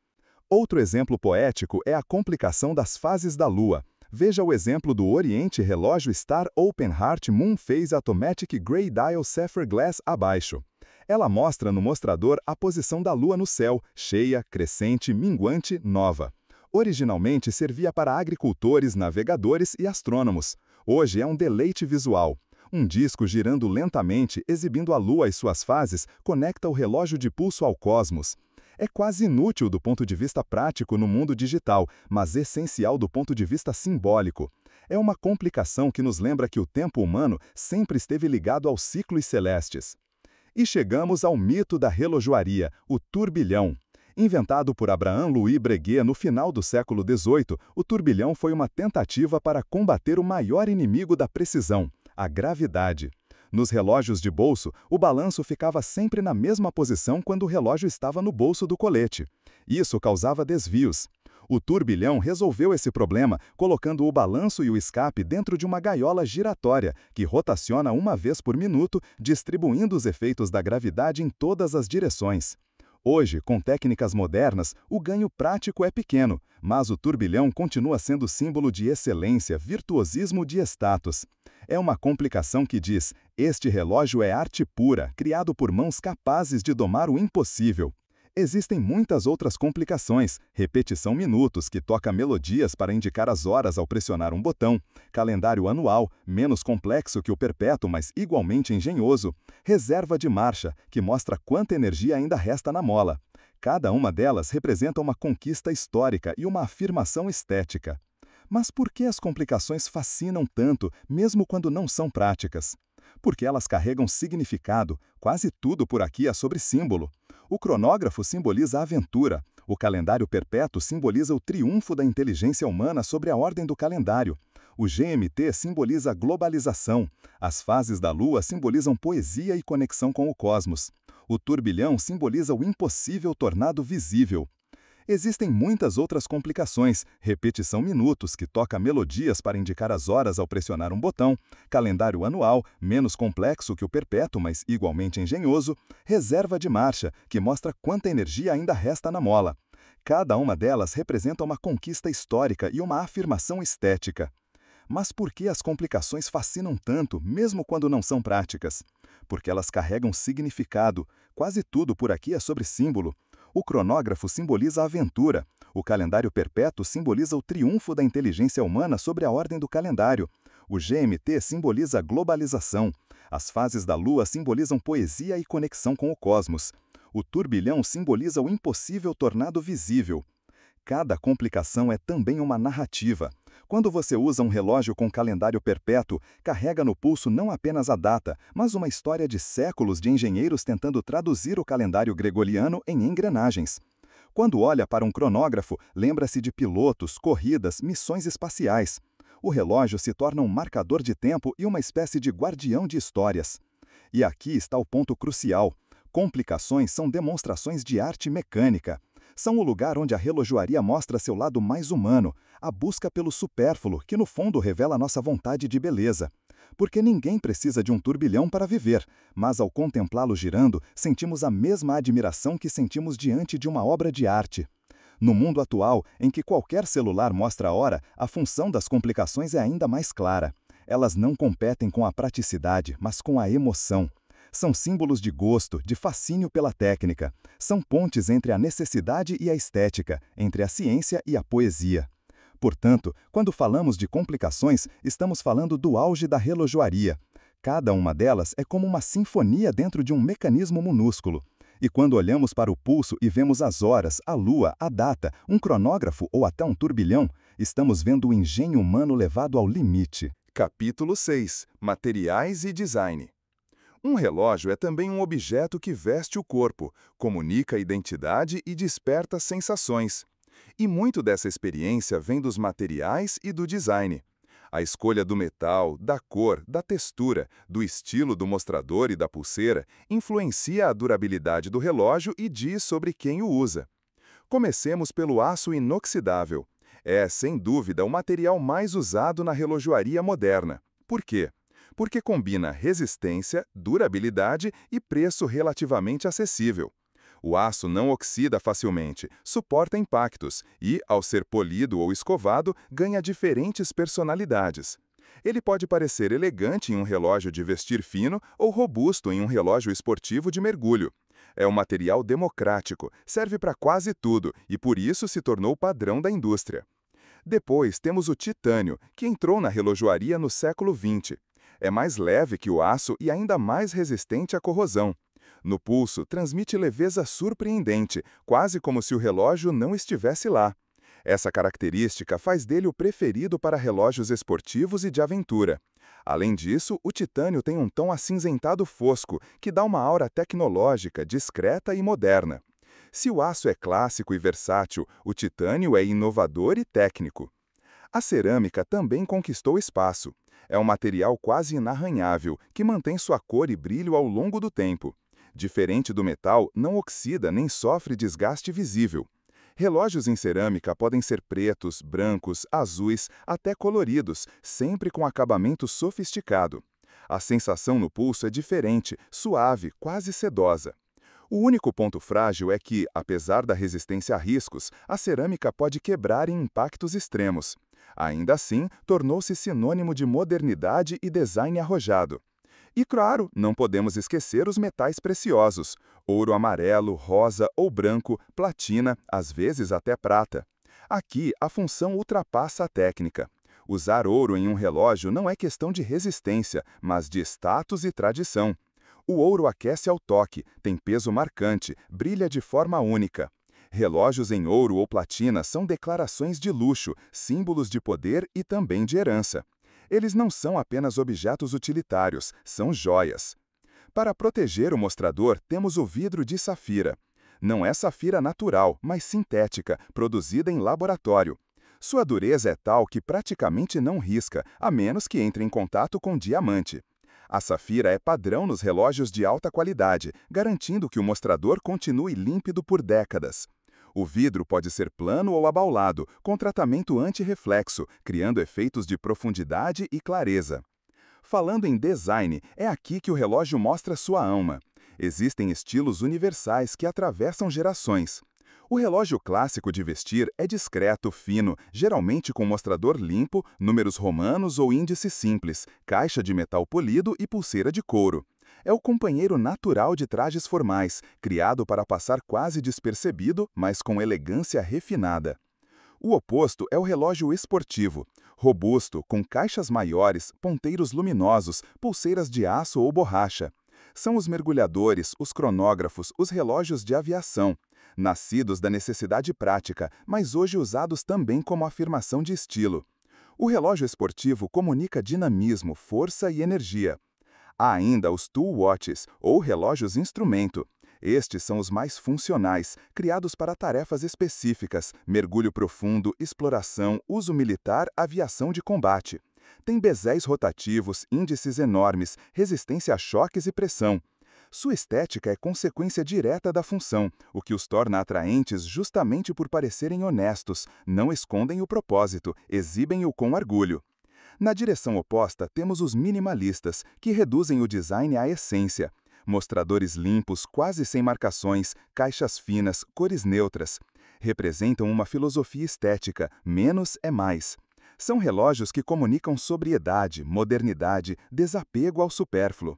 Outro exemplo poético é a complicação das fases da Lua. Veja o exemplo do Oriente Relógio Star Open Heart Moon Phase Automatic Grey Dial Sapphire Glass abaixo. Ela mostra no mostrador a posição da Lua no céu, cheia, crescente, minguante, nova. Originalmente servia para agricultores, navegadores e astrônomos. Hoje é um deleite visual. Um disco girando lentamente, exibindo a Lua e suas fases, conecta o relógio de pulso ao cosmos. É quase inútil do ponto de vista prático no mundo digital, mas essencial do ponto de vista simbólico. É uma complicação que nos lembra que o tempo humano sempre esteve ligado aos ciclos celestes. E chegamos ao mito da relojoaria, o turbilhão. Inventado por Abraham Louis Breguet no final do século XVIII, o turbilhão foi uma tentativa para combater o maior inimigo da precisão, a gravidade. Nos relógios de bolso, o balanço ficava sempre na mesma posição quando o relógio estava no bolso do colete. Isso causava desvios. O turbilhão resolveu esse problema, colocando o balanço e o escape dentro de uma gaiola giratória, que rotaciona uma vez por minuto, distribuindo os efeitos da gravidade em todas as direções. Hoje, com técnicas modernas, o ganho prático é pequeno, mas o turbilhão continua sendo símbolo de excelência, virtuosismo de status. É uma complicação que diz: este relógio é arte pura, criado por mãos capazes de domar o impossível. Existem muitas outras complicações: repetição minutos, que toca melodias para indicar as horas ao pressionar um botão, calendário anual, menos complexo que o perpétuo, mas igualmente engenhoso, reserva de marcha, que mostra quanta energia ainda resta na mola. Cada uma delas representa uma conquista histórica e uma afirmação estética. Mas por que as complicações fascinam tanto, mesmo quando não são práticas? Porque elas carregam significado. Quase tudo por aqui é sobre símbolo. O cronógrafo simboliza a aventura. O calendário perpétuo simboliza o triunfo da inteligência humana sobre a ordem do calendário. O GMT simboliza a globalização. As fases da Lua simbolizam poesia e conexão com o cosmos. O turbilhão simboliza o impossível tornado visível. Existem muitas outras complicações: repetição minutos, que toca melodias para indicar as horas ao pressionar um botão, calendário anual, menos complexo que o perpétuo, mas igualmente engenhoso, reserva de marcha, que mostra quanta energia ainda resta na mola. Cada uma delas representa uma conquista histórica e uma afirmação estética. Mas por que as complicações fascinam tanto, mesmo quando não são práticas? Porque elas carregam significado. Quase tudo por aqui é sobre símbolo. O cronógrafo simboliza a aventura. O calendário perpétuo simboliza o triunfo da inteligência humana sobre a ordem do calendário. O GMT simboliza a globalização. As fases da Lua simbolizam poesia e conexão com o cosmos. O turbilhão simboliza o impossível tornado visível. Cada complicação é também uma narrativa. Quando você usa um relógio com calendário perpétuo, carrega no pulso não apenas a data, mas uma história de séculos de engenheiros tentando traduzir o calendário gregoriano em engrenagens. Quando olha para um cronógrafo, lembra-se de pilotos, corridas, missões espaciais. O relógio se torna um marcador de tempo e uma espécie de guardião de histórias. E aqui está o ponto crucial: complicações são demonstrações de arte mecânica. São o lugar onde a relojoaria mostra seu lado mais humano, a busca pelo supérfluo, que no fundo revela nossa vontade de beleza. Porque ninguém precisa de um turbilhão para viver, mas ao contemplá-lo girando, sentimos a mesma admiração que sentimos diante de uma obra de arte. No mundo atual, em que qualquer celular mostra a hora, a função das complicações é ainda mais clara. Elas não competem com a praticidade, mas com a emoção. São símbolos de gosto, de fascínio pela técnica. São pontes entre a necessidade e a estética, entre a ciência e a poesia. Portanto, quando falamos de complicações, estamos falando do auge da relojoaria. Cada uma delas é como uma sinfonia dentro de um mecanismo minúsculo. E quando olhamos para o pulso e vemos as horas, a lua, a data, um cronógrafo ou até um turbilhão, estamos vendo o engenho humano levado ao limite. Capítulo 6. Materiais e Design. Um relógio é também um objeto que veste o corpo, comunica a identidade e desperta sensações. E muito dessa experiência vem dos materiais e do design. A escolha do metal, da cor, da textura, do estilo do mostrador e da pulseira influencia a durabilidade do relógio e diz sobre quem o usa. Comecemos pelo aço inoxidável. É, sem dúvida, o material mais usado na relojoaria moderna. Por quê? Porque combina resistência, durabilidade e preço relativamente acessível. O aço não oxida facilmente, suporta impactos e, ao ser polido ou escovado, ganha diferentes personalidades. Ele pode parecer elegante em um relógio de vestir fino ou robusto em um relógio esportivo de mergulho. É um material democrático, serve para quase tudo e por isso se tornou padrão da indústria. Depois temos o titânio, que entrou na relojoaria no século XX. É mais leve que o aço e ainda mais resistente à corrosão. No pulso, transmite leveza surpreendente, quase como se o relógio não estivesse lá. Essa característica faz dele o preferido para relógios esportivos e de aventura. Além disso, o titânio tem um tom acinzentado fosco, que dá uma aura tecnológica, discreta e moderna. Se o aço é clássico e versátil, o titânio é inovador e técnico. A cerâmica também conquistou espaço. É um material quase inarranhável, que mantém sua cor e brilho ao longo do tempo. Diferente do metal, não oxida nem sofre desgaste visível. Relógios em cerâmica podem ser pretos, brancos, azuis, até coloridos, sempre com acabamento sofisticado. A sensação no pulso é diferente, suave, quase sedosa. O único ponto frágil é que, apesar da resistência a riscos, a cerâmica pode quebrar em impactos extremos. Ainda assim, tornou-se sinônimo de modernidade e design arrojado. E, claro, não podemos esquecer os metais preciosos: ouro amarelo, rosa ou branco, platina, às vezes até prata. Aqui, a função ultrapassa a técnica. Usar ouro em um relógio não é questão de resistência, mas de status e tradição. O ouro aquece ao toque, tem peso marcante, brilha de forma única. Relógios em ouro ou platina são declarações de luxo, símbolos de poder e também de herança. Eles não são apenas objetos utilitários, são joias. Para proteger o mostrador, temos o vidro de safira. Não é safira natural, mas sintética, produzida em laboratório. Sua dureza é tal que praticamente não risca, a menos que entre em contato com diamante. A safira é padrão nos relógios de alta qualidade, garantindo que o mostrador continue límpido por décadas. O vidro pode ser plano ou abaulado, com tratamento anti-reflexo, criando efeitos de profundidade e clareza. Falando em design, é aqui que o relógio mostra sua alma. Existem estilos universais que atravessam gerações. O relógio clássico de vestir é discreto, fino, geralmente com mostrador limpo, números romanos ou índice simples, caixa de metal polido e pulseira de couro. É o companheiro natural de trajes formais, criado para passar quase despercebido, mas com elegância refinada. O oposto é o relógio esportivo, robusto, com caixas maiores, ponteiros luminosos, pulseiras de aço ou borracha. São os mergulhadores, os cronógrafos, os relógios de aviação. Nascidos da necessidade prática, mas hoje usados também como afirmação de estilo. O relógio esportivo comunica dinamismo, força e energia. Há ainda os tool watches, ou relógios instrumento. Estes são os mais funcionais, criados para tarefas específicas: mergulho profundo, exploração, uso militar, aviação de combate. Tem bezéis rotativos, índices enormes, resistência a choques e pressão. Sua estética é consequência direta da função, o que os torna atraentes justamente por parecerem honestos, não escondem o propósito, exibem-o com orgulho. Na direção oposta, temos os minimalistas, que reduzem o design à essência. Mostradores limpos, quase sem marcações, caixas finas, cores neutras. Representam uma filosofia estética: menos é mais. São relógios que comunicam sobriedade, modernidade, desapego ao supérfluo.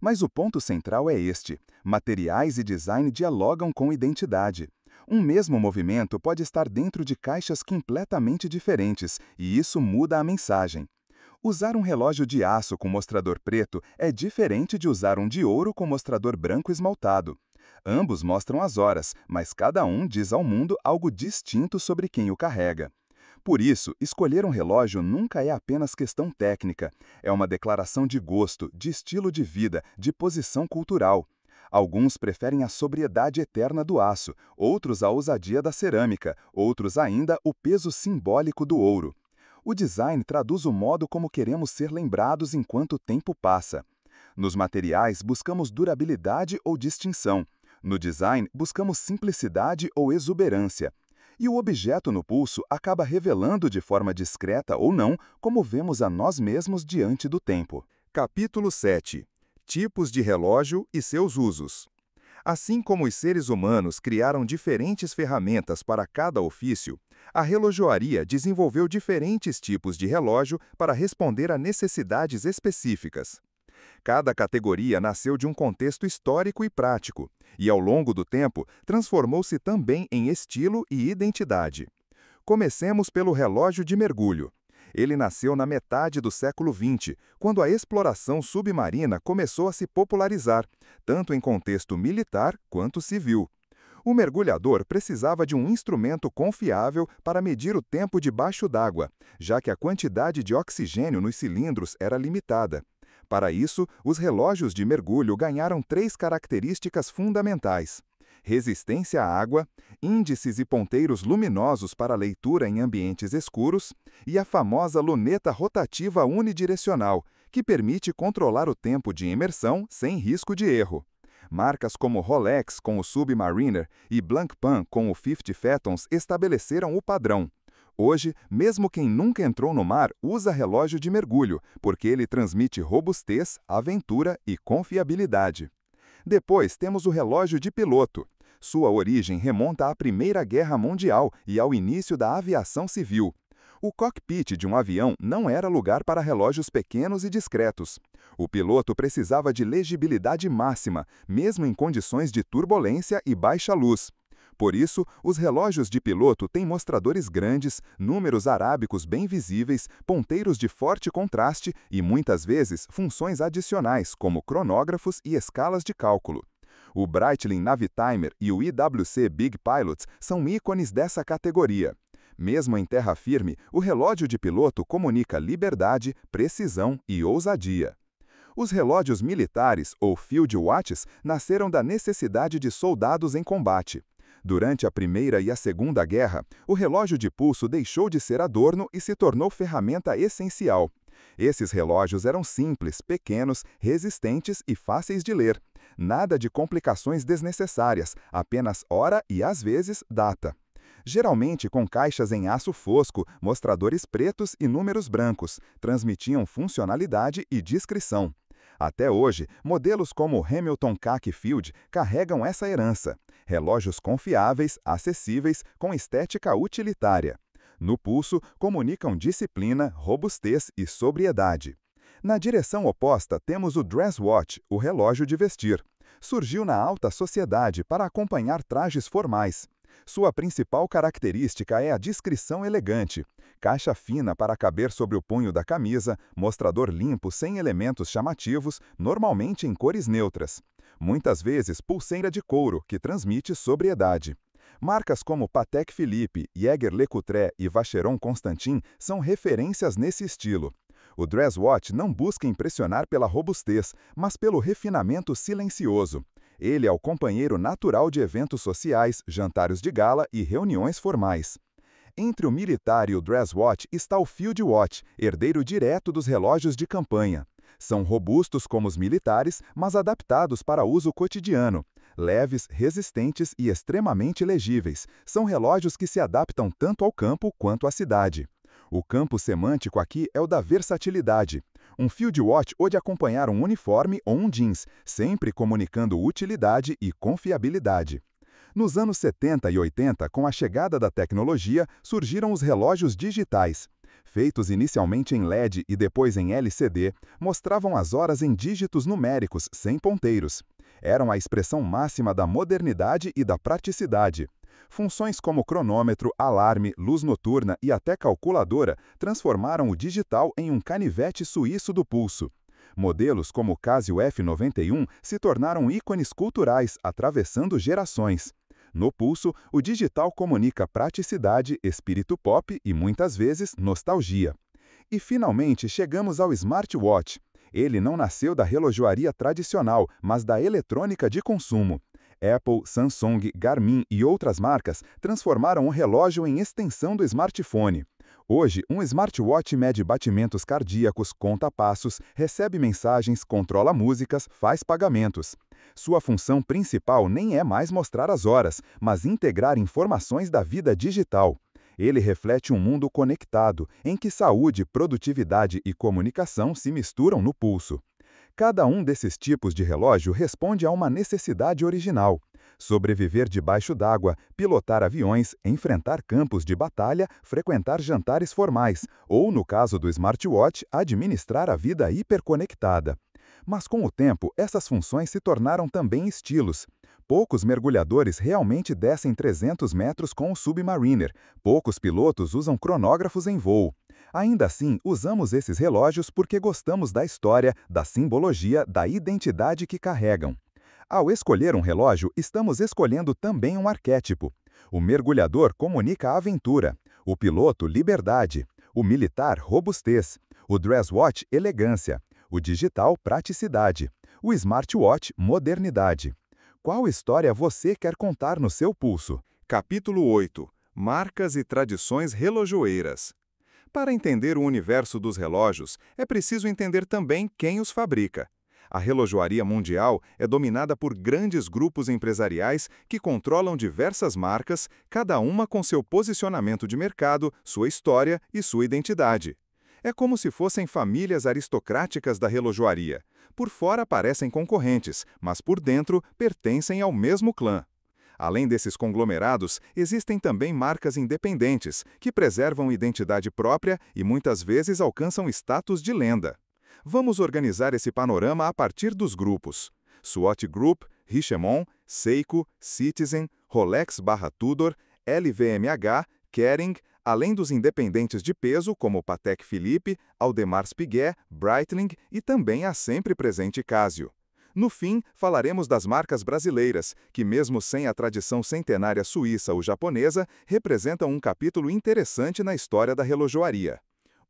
Mas o ponto central é este: materiais e design dialogam com identidade. Um mesmo movimento pode estar dentro de caixas completamente diferentes, e isso muda a mensagem. Usar um relógio de aço com mostrador preto é diferente de usar um de ouro com mostrador branco esmaltado. Ambos mostram as horas, mas cada um diz ao mundo algo distinto sobre quem o carrega. Por isso, escolher um relógio nunca é apenas questão técnica. É uma declaração de gosto, de estilo de vida, de posição cultural. Alguns preferem a sobriedade eterna do aço, outros a ousadia da cerâmica, outros ainda o peso simbólico do ouro. O design traduz o modo como queremos ser lembrados enquanto o tempo passa. Nos materiais, buscamos durabilidade ou distinção. No design, buscamos simplicidade ou exuberância. E o objeto no pulso acaba revelando de forma discreta ou não como vemos a nós mesmos diante do tempo. Capítulo 7. Tipos de relógio e seus usos. Assim como os seres humanos criaram diferentes ferramentas para cada ofício, a relojoaria desenvolveu diferentes tipos de relógio para responder a necessidades específicas. Cada categoria nasceu de um contexto histórico e prático, e ao longo do tempo transformou-se também em estilo e identidade. Comecemos pelo relógio de mergulho. Ele nasceu na metade do século XX, quando a exploração submarina começou a se popularizar, tanto em contexto militar quanto civil. O mergulhador precisava de um instrumento confiável para medir o tempo debaixo d'água, já que a quantidade de oxigênio nos cilindros era limitada. Para isso, os relógios de mergulho ganharam 3 características fundamentais: resistência à água, índices e ponteiros luminosos para leitura em ambientes escuros e a famosa luneta rotativa unidirecional, que permite controlar o tempo de imersão sem risco de erro. Marcas como Rolex com o Submariner e Blancpain com o 50 Fathoms estabeleceram o padrão. Hoje, mesmo quem nunca entrou no mar usa relógio de mergulho, porque ele transmite robustez, aventura e confiabilidade. Depois temos o relógio de piloto. Sua origem remonta à Primeira Guerra Mundial e ao início da aviação civil. O cockpit de um avião não era lugar para relógios pequenos e discretos. O piloto precisava de legibilidade máxima, mesmo em condições de turbulência e baixa luz. Por isso, os relógios de piloto têm mostradores grandes, números arábicos bem visíveis, ponteiros de forte contraste e, muitas vezes, funções adicionais, como cronógrafos e escalas de cálculo. O Breitling Navitimer e o IWC Big Pilots são ícones dessa categoria. Mesmo em terra firme, o relógio de piloto comunica liberdade, precisão e ousadia. Os relógios militares, ou Field Watches, nasceram da necessidade de soldados em combate. Durante a Primeira e a Segunda Guerra, o relógio de pulso deixou de ser adorno e se tornou ferramenta essencial. Esses relógios eram simples, pequenos, resistentes e fáceis de ler. Nada de complicações desnecessárias, apenas hora e, às vezes, data. Geralmente com caixas em aço fosco, mostradores pretos e números brancos, transmitiam funcionalidade e discrição. Até hoje, modelos como o Hamilton CAC Field carregam essa herança. Relógios confiáveis, acessíveis, com estética utilitária. No pulso, comunicam disciplina, robustez e sobriedade. Na direção oposta, temos o Dress Watch, o relógio de vestir. Surgiu na alta sociedade para acompanhar trajes formais. Sua principal característica é a discrição elegante. Caixa fina para caber sobre o punho da camisa, mostrador limpo sem elementos chamativos, normalmente em cores neutras. Muitas vezes pulseira de couro, que transmite sobriedade. Marcas como Patek Philippe, Jaeger-LeCoultre e Vacheron Constantin são referências nesse estilo. O Dress Watch não busca impressionar pela robustez, mas pelo refinamento silencioso. Ele é o companheiro natural de eventos sociais, jantares de gala e reuniões formais. Entre o militar e o Dress Watch está o Field Watch, herdeiro direto dos relógios de campanha. São robustos como os militares, mas adaptados para uso cotidiano. Leves, resistentes e extremamente legíveis, são relógios que se adaptam tanto ao campo quanto à cidade. O campo semântico aqui é o da versatilidade. Um Field Watch pode acompanhar um uniforme ou um jeans, sempre comunicando utilidade e confiabilidade. Nos anos 70 e 80, com a chegada da tecnologia, surgiram os relógios digitais. Feitos inicialmente em LED e depois em LCD, mostravam as horas em dígitos numéricos, sem ponteiros. Eram a expressão máxima da modernidade e da praticidade. Funções como cronômetro, alarme, luz noturna e até calculadora transformaram o digital em um canivete suíço do pulso. Modelos como o Casio F91 se tornaram ícones culturais, atravessando gerações. No pulso, o digital comunica praticidade, espírito pop e, muitas vezes, nostalgia. E, finalmente, chegamos ao smartwatch. Ele não nasceu da relojoaria tradicional, mas da eletrônica de consumo. Apple, Samsung, Garmin e outras marcas transformaram o relógio em extensão do smartphone. Hoje, um smartwatch mede batimentos cardíacos, conta passos, recebe mensagens, controla músicas, faz pagamentos. Sua função principal nem é mais mostrar as horas, mas integrar informações da vida digital. Ele reflete um mundo conectado, em que saúde, produtividade e comunicação se misturam no pulso. Cada um desses tipos de relógio responde a uma necessidade original: sobreviver debaixo d'água, pilotar aviões, enfrentar campos de batalha, frequentar jantares formais, ou, no caso do smartwatch, administrar a vida hiperconectada. Mas com o tempo, essas funções se tornaram também estilos. Poucos mergulhadores realmente descem 300 metros com o Submariner, poucos pilotos usam cronógrafos em voo. Ainda assim, usamos esses relógios porque gostamos da história, da simbologia, da identidade que carregam. Ao escolher um relógio, estamos escolhendo também um arquétipo. O mergulhador comunica aventura, o piloto liberdade, o militar robustez, o dresswatch elegância, o digital praticidade, o smartwatch modernidade. Qual história você quer contar no seu pulso? Capítulo 8. Marcas e tradições relojoeiras. Para entender o universo dos relógios, é preciso entender também quem os fabrica. A relojoaria mundial é dominada por grandes grupos empresariais que controlam diversas marcas, cada uma com seu posicionamento de mercado, sua história e sua identidade. É como se fossem famílias aristocráticas da relojoaria. Por fora parecem concorrentes, mas por dentro pertencem ao mesmo clã. Além desses conglomerados, existem também marcas independentes, que preservam identidade própria e muitas vezes alcançam status de lenda. Vamos organizar esse panorama a partir dos grupos: Swatch Group, Richemont, Seiko, Citizen, Rolex/Tudor, LVMH, Kering, além dos independentes de peso como Patek Philippe, Audemars Piguet, Breitling e também a sempre presente Casio. No fim, falaremos das marcas brasileiras, que mesmo sem a tradição centenária suíça ou japonesa, representam um capítulo interessante na história da relojoaria.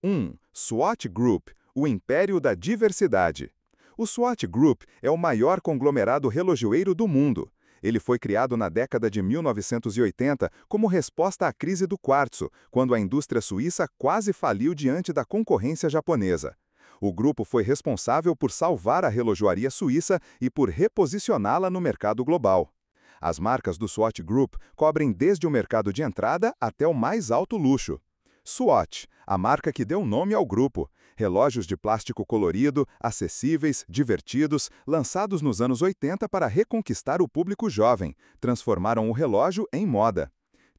1. Swatch Group, o império da diversidade. O Swatch Group é o maior conglomerado relojoeiro do mundo. Ele foi criado na década de 1980 como resposta à crise do quartzo, quando a indústria suíça quase faliu diante da concorrência japonesa. O grupo foi responsável por salvar a relojoaria suíça e por reposicioná-la no mercado global. As marcas do Swatch Group cobrem desde o mercado de entrada até o mais alto luxo. Swatch, a marca que deu nome ao grupo. Relógios de plástico colorido, acessíveis, divertidos, lançados nos anos 80 para reconquistar o público jovem, transformaram o relógio em moda.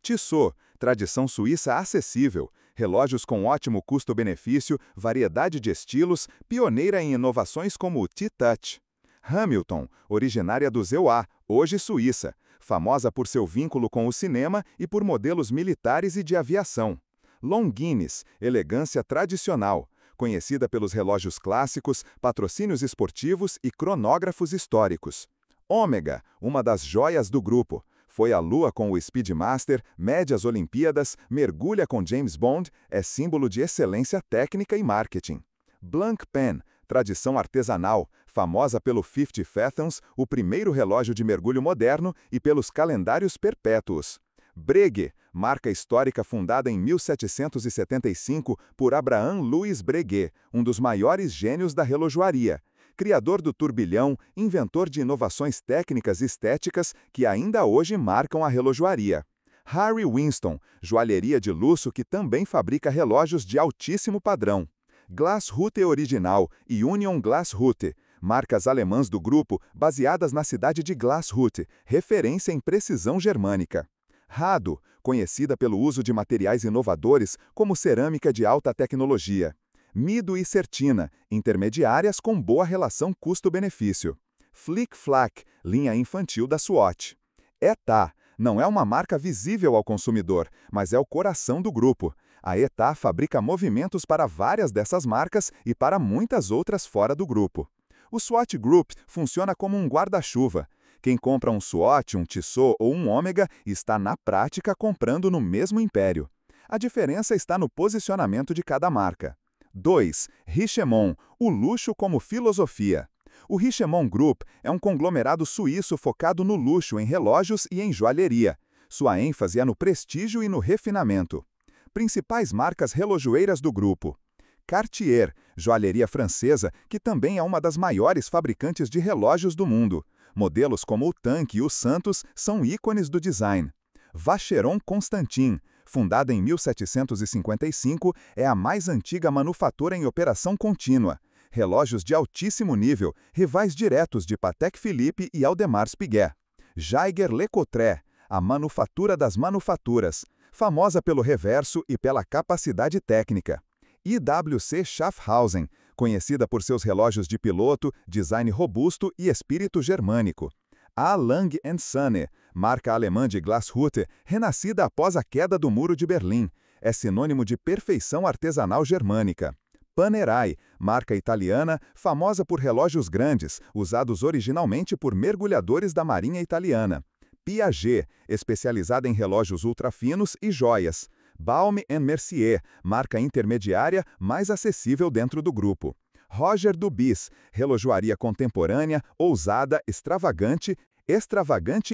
Tissot, tradição suíça acessível, relógios com ótimo custo-benefício, variedade de estilos, pioneira em inovações como o T-Touch. Hamilton, originária do EUA, hoje suíça, famosa por seu vínculo com o cinema e por modelos militares e de aviação. Longines, elegância tradicional, conhecida pelos relógios clássicos, patrocínios esportivos e cronógrafos históricos. Ômega, uma das joias do grupo. Foi à Lua com o Speedmaster, mede as Olimpíadas, mergulha com James Bond, é símbolo de excelência técnica e marketing. Blancpain, tradição artesanal, famosa pelo 50 Fathoms, o primeiro relógio de mergulho moderno, e pelos calendários perpétuos. Breguet, marca histórica fundada em 1775 por Abraham Louis Breguet, um dos maiores gênios da relojoaria. Criador do turbilhão, inventor de inovações técnicas e estéticas que ainda hoje marcam a relojoaria. Harry Winston, joalheria de luxo que também fabrica relógios de altíssimo padrão. Glashütte Original e Union Glashütte, marcas alemãs do grupo baseadas na cidade de Glashütte, referência em precisão germânica. Rado, conhecida pelo uso de materiais inovadores como cerâmica de alta tecnologia. Mido e Certina, intermediárias com boa relação custo-benefício. Flic Flac, linha infantil da Swatch. Etá, Não é uma marca visível ao consumidor, mas é o coração do grupo. A ETA fabrica movimentos para várias dessas marcas e para muitas outras fora do grupo. O SWAT Group funciona como um guarda-chuva. Quem compra um SWAT, um Tissot ou um Ômega está, na prática, comprando no mesmo império. A diferença está no posicionamento de cada marca. 2. Richemont, o luxo como filosofia. O Richemont Group é um conglomerado suíço focado no luxo em relógios e em joalheria. Sua ênfase é no prestígio e no refinamento. Principais marcas relojoeiras do grupo. Cartier, joalheria francesa, que também é uma das maiores fabricantes de relógios do mundo. Modelos como o Tank e o Santos são ícones do design. Vacheron Constantin, fundada em 1755, é a mais antiga manufatura em operação contínua. Relógios de altíssimo nível, rivais diretos de Patek Philippe e Audemars Piguet. Jaeger-LeCoultre, a manufatura das manufaturas, famosa pelo reverso e pela capacidade técnica. IWC Schaffhausen, conhecida por seus relógios de piloto, design robusto e espírito germânico. A Lang & Söhne, marca alemã de Glashütte, renascida após a queda do Muro de Berlim, é sinônimo de perfeição artesanal germânica. Panerai, marca italiana, famosa por relógios grandes, usados originalmente por mergulhadores da Marinha Italiana. Piaget, especializada em relógios ultrafinos e joias. Baume & Mercier, marca intermediária mais acessível dentro do grupo. Roger Dubuis, relojoaria contemporânea, ousada, extravagante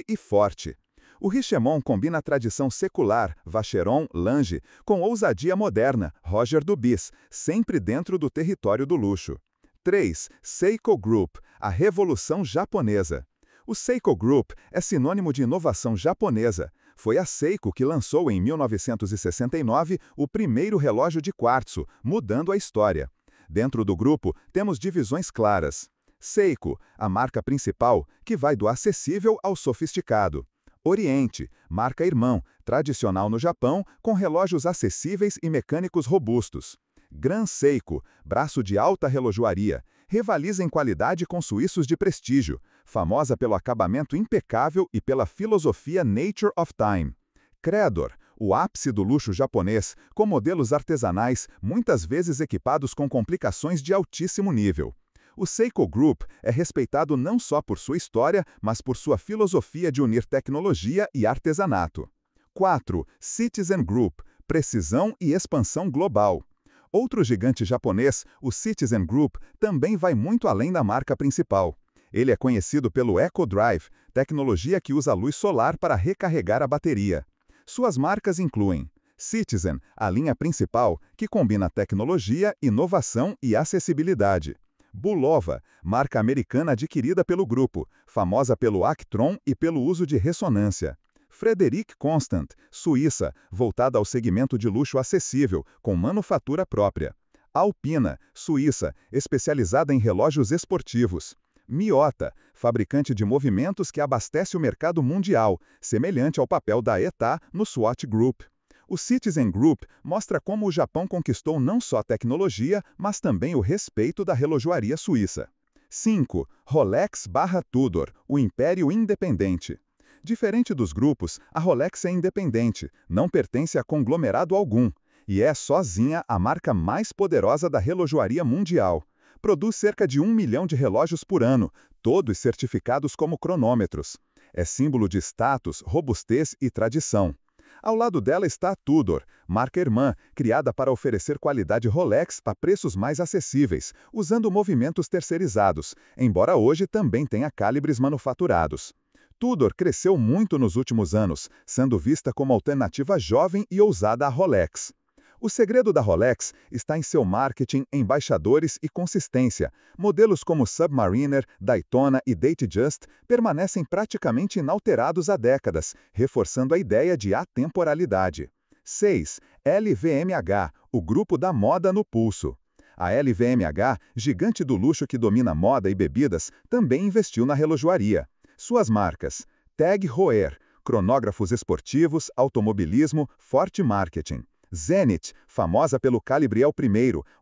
e forte. O Richemont combina a tradição secular, Vacheron, Lange, com ousadia moderna, Roger Dubuis, sempre dentro do território do luxo. 3. Seiko Group, a revolução japonesa. O Seiko Group é sinônimo de inovação japonesa. Foi a Seiko que lançou em 1969 o primeiro relógio de quartzo, mudando a história. Dentro do grupo, temos divisões claras. Seiko, a marca principal, que vai do acessível ao sofisticado. Oriente, marca irmão, tradicional no Japão, com relógios acessíveis e mecânicos robustos. Gran Seiko, braço de alta relojoaria, rivaliza em qualidade com suíços de prestígio, famosa pelo acabamento impecável e pela filosofia Nature of Time. Credor, o ápice do luxo japonês, com modelos artesanais, muitas vezes equipados com complicações de altíssimo nível. O Seiko Group é respeitado não só por sua história, mas por sua filosofia de unir tecnologia e artesanato. 4. Citizen Group, precisão e expansão global. Outro gigante japonês, o Citizen Group, também vai muito além da marca principal. Ele é conhecido pelo Eco Drive, tecnologia que usa luz solar para recarregar a bateria. Suas marcas incluem Citizen, a linha principal, que combina tecnologia, inovação e acessibilidade. Bulova, marca americana adquirida pelo grupo, famosa pelo Actron e pelo uso de ressonância. Frederic Constant, Suíça, voltada ao segmento de luxo acessível, com manufatura própria. Alpina, Suíça, especializada em relógios esportivos. Miyota, fabricante de movimentos que abastece o mercado mundial, semelhante ao papel da ETA no SWAT Group. O Citizen Group mostra como o Japão conquistou não só tecnologia, mas também o respeito da relojoaria suíça. 5. Rolex/Tudor, o império independente. Diferente dos grupos, a Rolex é independente, não pertence a conglomerado algum, e é sozinha a marca mais poderosa da relojoaria mundial. Produz cerca de 1 milhão de relógios por ano, todos certificados como cronômetros. É símbolo de status, robustez e tradição. Ao lado dela está a Tudor, marca irmã, criada para oferecer qualidade Rolex a preços mais acessíveis, usando movimentos terceirizados, embora hoje também tenha calibres manufaturados. Tudor cresceu muito nos últimos anos, sendo vista como alternativa jovem e ousada à Rolex. O segredo da Rolex está em seu marketing, embaixadores e consistência. Modelos como Submariner, Daytona e Datejust permanecem praticamente inalterados há décadas, reforçando a ideia de atemporalidade. 6. LVMH, o grupo da moda no pulso. A LVMH, gigante do luxo que domina moda e bebidas, também investiu na relojoaria. Suas marcas: Tag Heuer, cronógrafos esportivos, automobilismo, forte marketing. Zenith, famosa pelo calibre I,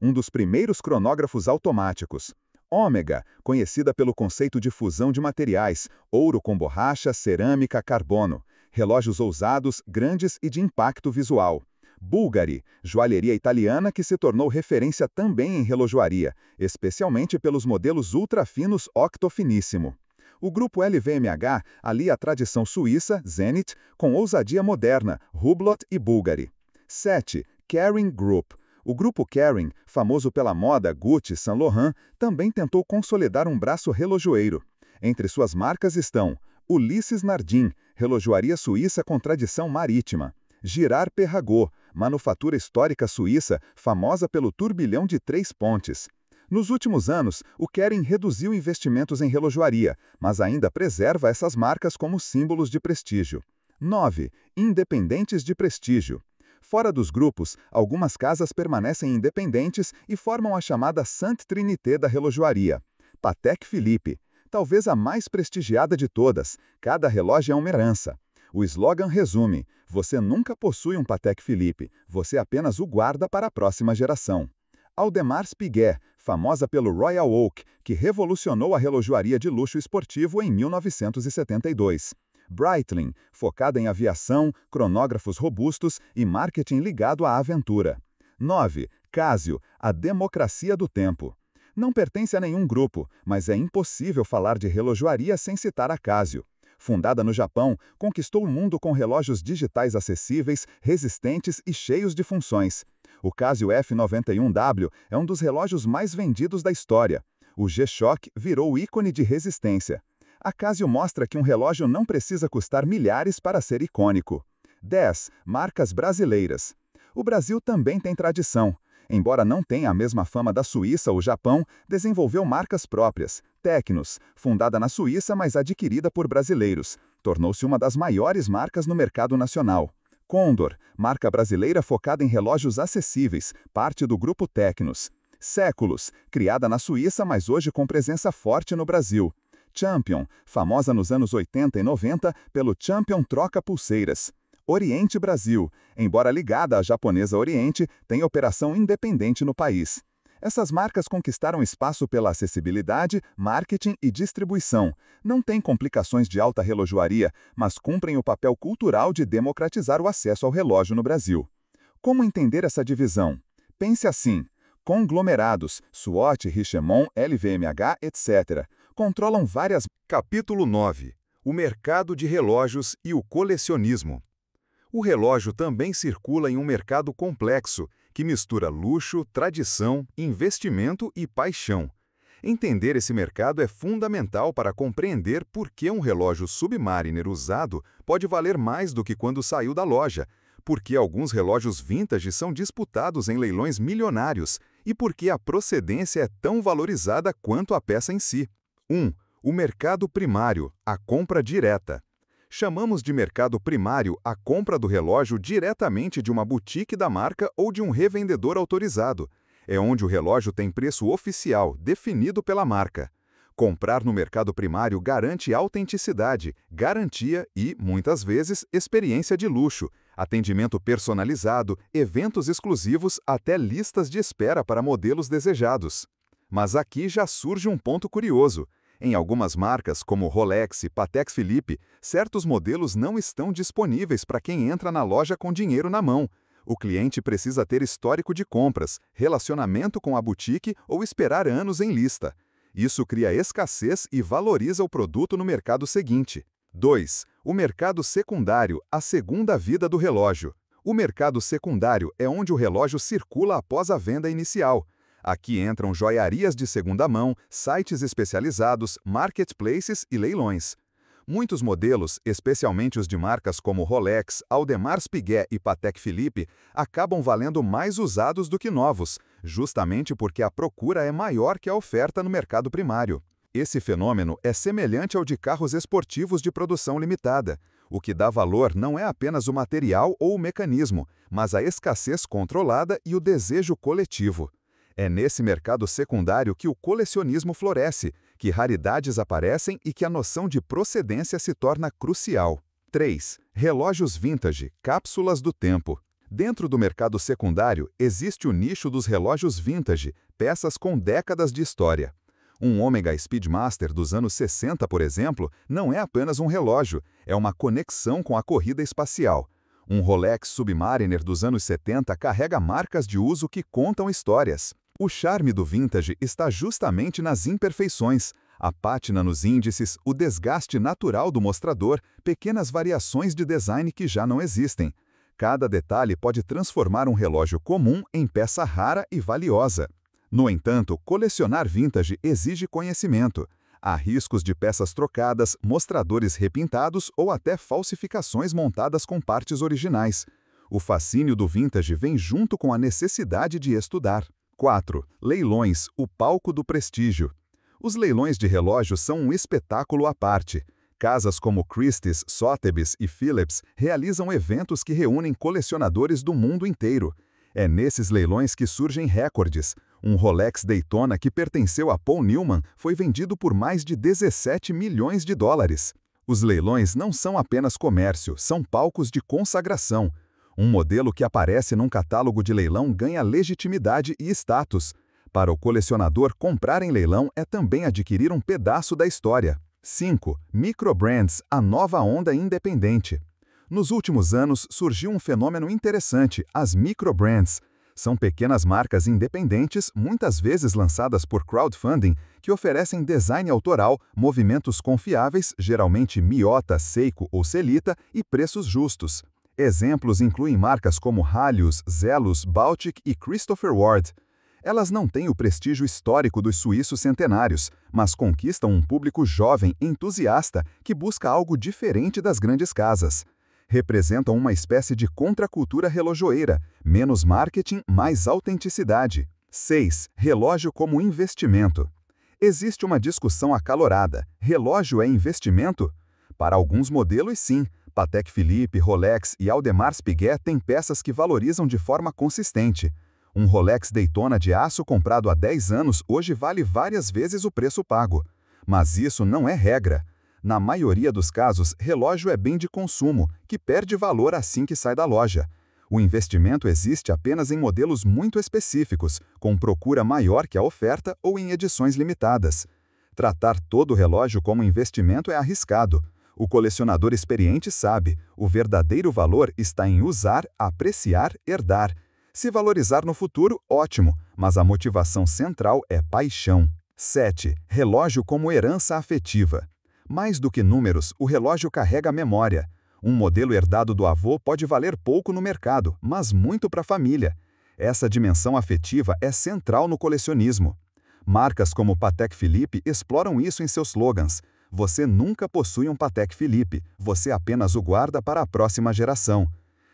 um dos primeiros cronógrafos automáticos. Ômega, conhecida pelo conceito de fusão de materiais, ouro com borracha, cerâmica, carbono. relógios ousados, grandes e de impacto visual. Bulgari, joalheria italiana que se tornou referência também em relojoaria, especialmente pelos modelos ultra-finos octofiníssimo. O grupo LVMH alia a tradição suíça, Zenith, com ousadia moderna, Hublot e Bulgari. 7. Kering Group. O grupo Kering, famoso pela moda Gucci e Saint Laurent, também tentou consolidar um braço relojoeiro. Entre suas marcas estão Ulisses Nardin, relojoaria suíça com tradição marítima. Girard Perregaux, manufatura histórica suíça, famosa pelo turbilhão de 3 pontes. Nos últimos anos, o Kering reduziu investimentos em relojoaria, mas ainda preserva essas marcas como símbolos de prestígio. 9. Independentes de prestígio. Fora dos grupos, algumas casas permanecem independentes e formam a chamada Sainte Trinité da relojoaria. Patek Philippe, talvez a mais prestigiada de todas, cada relógio é uma herança. O slogan resume: você nunca possui um Patek Philippe, você apenas o guarda para a próxima geração. Audemars Piguet, famosa pelo Royal Oak, que revolucionou a relojoaria de luxo esportivo em 1972. Breitling, focada em aviação, cronógrafos robustos e marketing ligado à aventura. 9. Casio, a democracia do tempo. Não pertence a nenhum grupo, mas é impossível falar de relojoaria sem citar a Casio. Fundada no Japão, conquistou o mundo com relógios digitais acessíveis, resistentes e cheios de funções. O Casio F91W é um dos relógios mais vendidos da história. O G-Shock virou ícone de resistência. A Casio mostra que um relógio não precisa custar milhares para ser icônico. 10. Marcas brasileiras. O Brasil também tem tradição. Embora não tenha a mesma fama da Suíça ou Japão, desenvolveu marcas próprias. Tecnos, fundada na Suíça, mas adquirida por brasileiros, tornou-se uma das maiores marcas no mercado nacional. Condor, marca brasileira focada em relógios acessíveis, parte do grupo Tecnos. Séculos, criada na Suíça, mas hoje com presença forte no Brasil. Champion, famosa nos anos 80 e 90 pelo Champion Troca Pulseiras. Oriente Brasil, embora ligada à japonesa Oriente, tem operação independente no país. Essas marcas conquistaram espaço pela acessibilidade, marketing e distribuição. Não têm complicações de alta relojoaria, mas cumprem o papel cultural de democratizar o acesso ao relógio no Brasil. Como entender essa divisão? Pense assim: conglomerados, Swatch, Richemont, LVMH, etc., controlam várias... Capítulo 9. O mercado de relógios e o colecionismo. O relógio também circula em um mercado complexo, que mistura luxo, tradição, investimento e paixão. Entender esse mercado é fundamental para compreender por que um relógio Submariner usado pode valer mais do que quando saiu da loja, por que alguns relógios vintage são disputados em leilões milionários e por que a procedência é tão valorizada quanto a peça em si. 1. O mercado primário, a compra direta. Chamamos de mercado primário a compra do relógio diretamente de uma boutique da marca ou de um revendedor autorizado. É onde o relógio tem preço oficial, definido pela marca. Comprar no mercado primário garante autenticidade, garantia e, muitas vezes, experiência de luxo, atendimento personalizado, eventos exclusivos até listas de espera para modelos desejados. Mas aqui já surge um ponto curioso. Em algumas marcas, como Rolex e Patek Philippe, certos modelos não estão disponíveis para quem entra na loja com dinheiro na mão. O cliente precisa ter histórico de compras, relacionamento com a boutique ou esperar anos em lista. Isso cria escassez e valoriza o produto no mercado seguinte. 2. O mercado secundário, a segunda vida do relógio. O mercado secundário é onde o relógio circula após a venda inicial. Aqui entram joiarias de segunda mão, sites especializados, marketplaces e leilões. Muitos modelos, especialmente os de marcas como Rolex, Audemars Piguet e Patek Philippe, acabam valendo mais usados do que novos, justamente porque a procura é maior que a oferta no mercado primário. Esse fenômeno é semelhante ao de carros esportivos de produção limitada. O que dá valor não é apenas o material ou o mecanismo, mas a escassez controlada e o desejo coletivo. É nesse mercado secundário que o colecionismo floresce, que raridades aparecem e que a noção de procedência se torna crucial. 3. Relógios vintage, cápsulas do tempo. Dentro do mercado secundário, existe o nicho dos relógios vintage, peças com décadas de história. Um Omega Speedmaster dos anos 60, por exemplo, não é apenas um relógio, É uma conexão com a corrida espacial. Um Rolex Submariner dos anos 70 carrega marcas de uso que contam histórias. O charme do vintage está justamente nas imperfeições, a pátina nos índices, o desgaste natural do mostrador, pequenas variações de design que já não existem. Cada detalhe pode transformar um relógio comum em peça rara e valiosa. No entanto, colecionar vintage exige conhecimento. Há riscos de peças trocadas, mostradores repintados ou até falsificações montadas com partes originais. O fascínio do vintage vem junto com a necessidade de estudar. 4. Leilões, o palco do prestígio. Os leilões de relógios são um espetáculo à parte. Casas como Christie's, Sotheby's e Phillips realizam eventos que reúnem colecionadores do mundo inteiro. É nesses leilões que surgem recordes. Um Rolex Daytona que pertenceu a Paul Newman foi vendido por mais de 17 milhões de dólares. Os leilões não são apenas comércio, são palcos de consagração. Um modelo que aparece num catálogo de leilão ganha legitimidade e status. Para o colecionador, comprar em leilão é também adquirir um pedaço da história. 5. Microbrands, a nova onda independente. Nos últimos anos, surgiu um fenômeno interessante, as microbrands. São pequenas marcas independentes, muitas vezes lançadas por crowdfunding, que oferecem design autoral, movimentos confiáveis, geralmente Miyota, Seiko ou Celita, e preços justos. Exemplos incluem marcas como Halios, Zelus, Baltic e Christopher Ward. Elas não têm o prestígio histórico dos suíços centenários, mas conquistam um público jovem, entusiasta, que busca algo diferente das grandes casas. Representam uma espécie de contracultura relojoeira, menos marketing, mais autenticidade. 6. Relógio como investimento. Existe uma discussão acalorada. Relógio é investimento? Para alguns modelos, sim. Patek Philippe, Rolex e Audemars Piguet têm peças que valorizam de forma consistente. Um Rolex Daytona de aço comprado há 10 anos hoje vale várias vezes o preço pago. Mas isso não é regra. Na maioria dos casos, relógio é bem de consumo, que perde valor assim que sai da loja. O investimento existe apenas em modelos muito específicos, com procura maior que a oferta ou em edições limitadas. Tratar todo o relógio como investimento é arriscado. O colecionador experiente sabe, o verdadeiro valor está em usar, apreciar, herdar. Se valorizar no futuro, ótimo, mas a motivação central é paixão. 7. Relógio como herança afetiva. Mais do que números, o relógio carrega memória. Um modelo herdado do avô pode valer pouco no mercado, mas muito para a família. Essa dimensão afetiva é central no colecionismo. Marcas como Patek Philippe exploram isso em seus slogans. Você nunca possui um Patek Philippe, você apenas o guarda para a próxima geração.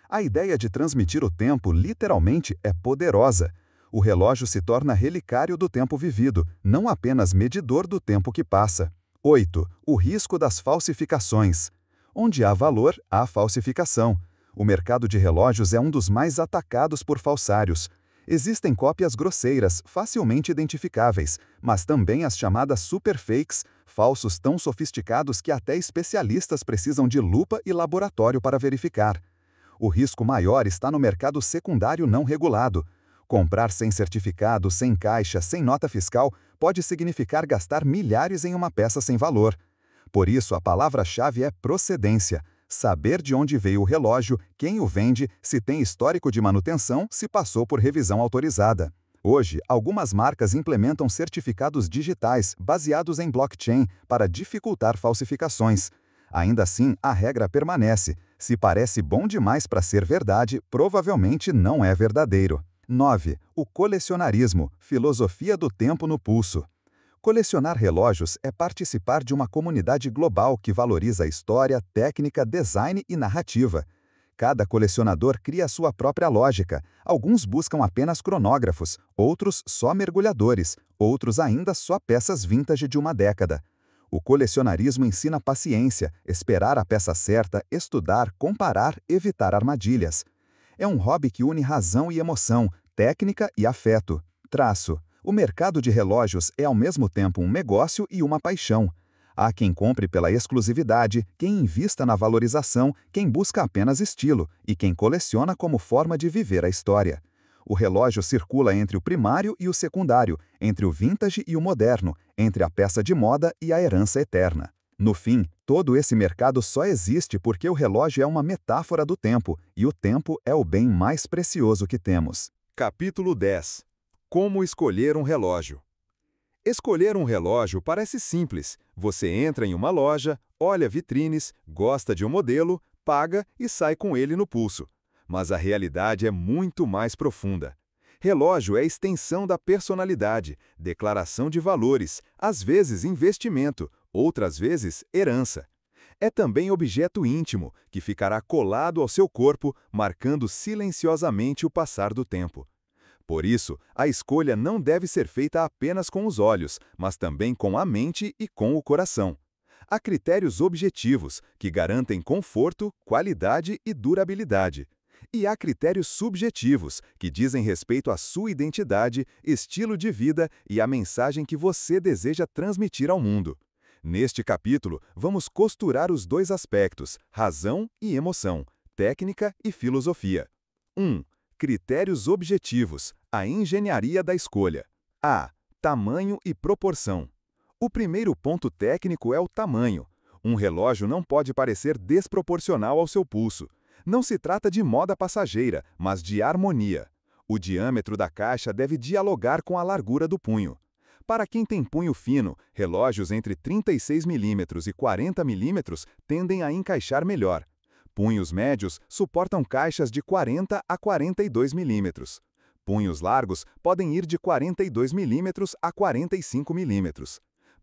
A ideia de transmitir o tempo, literalmente, é poderosa. O relógio se torna relicário do tempo vivido, não apenas medidor do tempo que passa. 8. O risco das falsificações. Onde há valor, há falsificação. O mercado de relógios é um dos mais atacados por falsários. Existem cópias grosseiras, facilmente identificáveis, mas também as chamadas superfakes, falsos tão sofisticados que até especialistas precisam de lupa e laboratório para verificar. O risco maior está no mercado secundário não regulado. Comprar sem certificado, sem caixa, sem nota fiscal, pode significar gastar milhares em uma peça sem valor. Por isso, a palavra-chave é procedência. Saber de onde veio o relógio, quem o vende, se tem histórico de manutenção, se passou por revisão autorizada. Hoje, algumas marcas implementam certificados digitais, baseados em blockchain, para dificultar falsificações. Ainda assim, a regra permanece. Se parece bom demais para ser verdade, provavelmente não é verdadeiro. 9. O colecionarismo, filosofia do tempo no pulso. Colecionar relógios é participar de uma comunidade global que valoriza a história, técnica, design e narrativa. Cada colecionador cria sua própria lógica. Alguns buscam apenas cronógrafos, outros só mergulhadores, outros ainda só peças vintage de uma década. O colecionarismo ensina paciência, esperar a peça certa, estudar, comparar, evitar armadilhas. É um hobby que une razão e emoção, técnica e afeto. Traço. O mercado de relógios é ao mesmo tempo um negócio e uma paixão. Há quem compre pela exclusividade, quem invista na valorização, quem busca apenas estilo e quem coleciona como forma de viver a história. O relógio circula entre o primário e o secundário, entre o vintage e o moderno, entre a peça de moda e a herança eterna. No fim, todo esse mercado só existe porque o relógio é uma metáfora do tempo, e o tempo é o bem mais precioso que temos. Capítulo 10. Como escolher um relógio? Escolher um relógio parece simples. Você entra em uma loja, olha vitrines, gosta de um modelo, paga e sai com ele no pulso. Mas a realidade é muito mais profunda. Relógio é extensão da personalidade, declaração de valores, às vezes investimento, outras vezes herança. É também objeto íntimo, que ficará colado ao seu corpo, marcando silenciosamente o passar do tempo. Por isso, a escolha não deve ser feita apenas com os olhos, mas também com a mente e com o coração. Há critérios objetivos, que garantem conforto, qualidade e durabilidade. E há critérios subjetivos, que dizem respeito à sua identidade, estilo de vida e à mensagem que você deseja transmitir ao mundo. Neste capítulo, vamos costurar os dois aspectos, razão e emoção, técnica e filosofia. 1. Critérios objetivos, a engenharia da escolha. A. Tamanho e proporção. O primeiro ponto técnico é o tamanho. Um relógio não pode parecer desproporcional ao seu pulso. Não se trata de moda passageira, mas de harmonia. O diâmetro da caixa deve dialogar com a largura do punho. Para quem tem punho fino, relógios entre 36 mm e 40 mm tendem a encaixar melhor. Punhos médios suportam caixas de 40 a 42 mm. Punhos largos podem ir de 42 mm a 45 mm.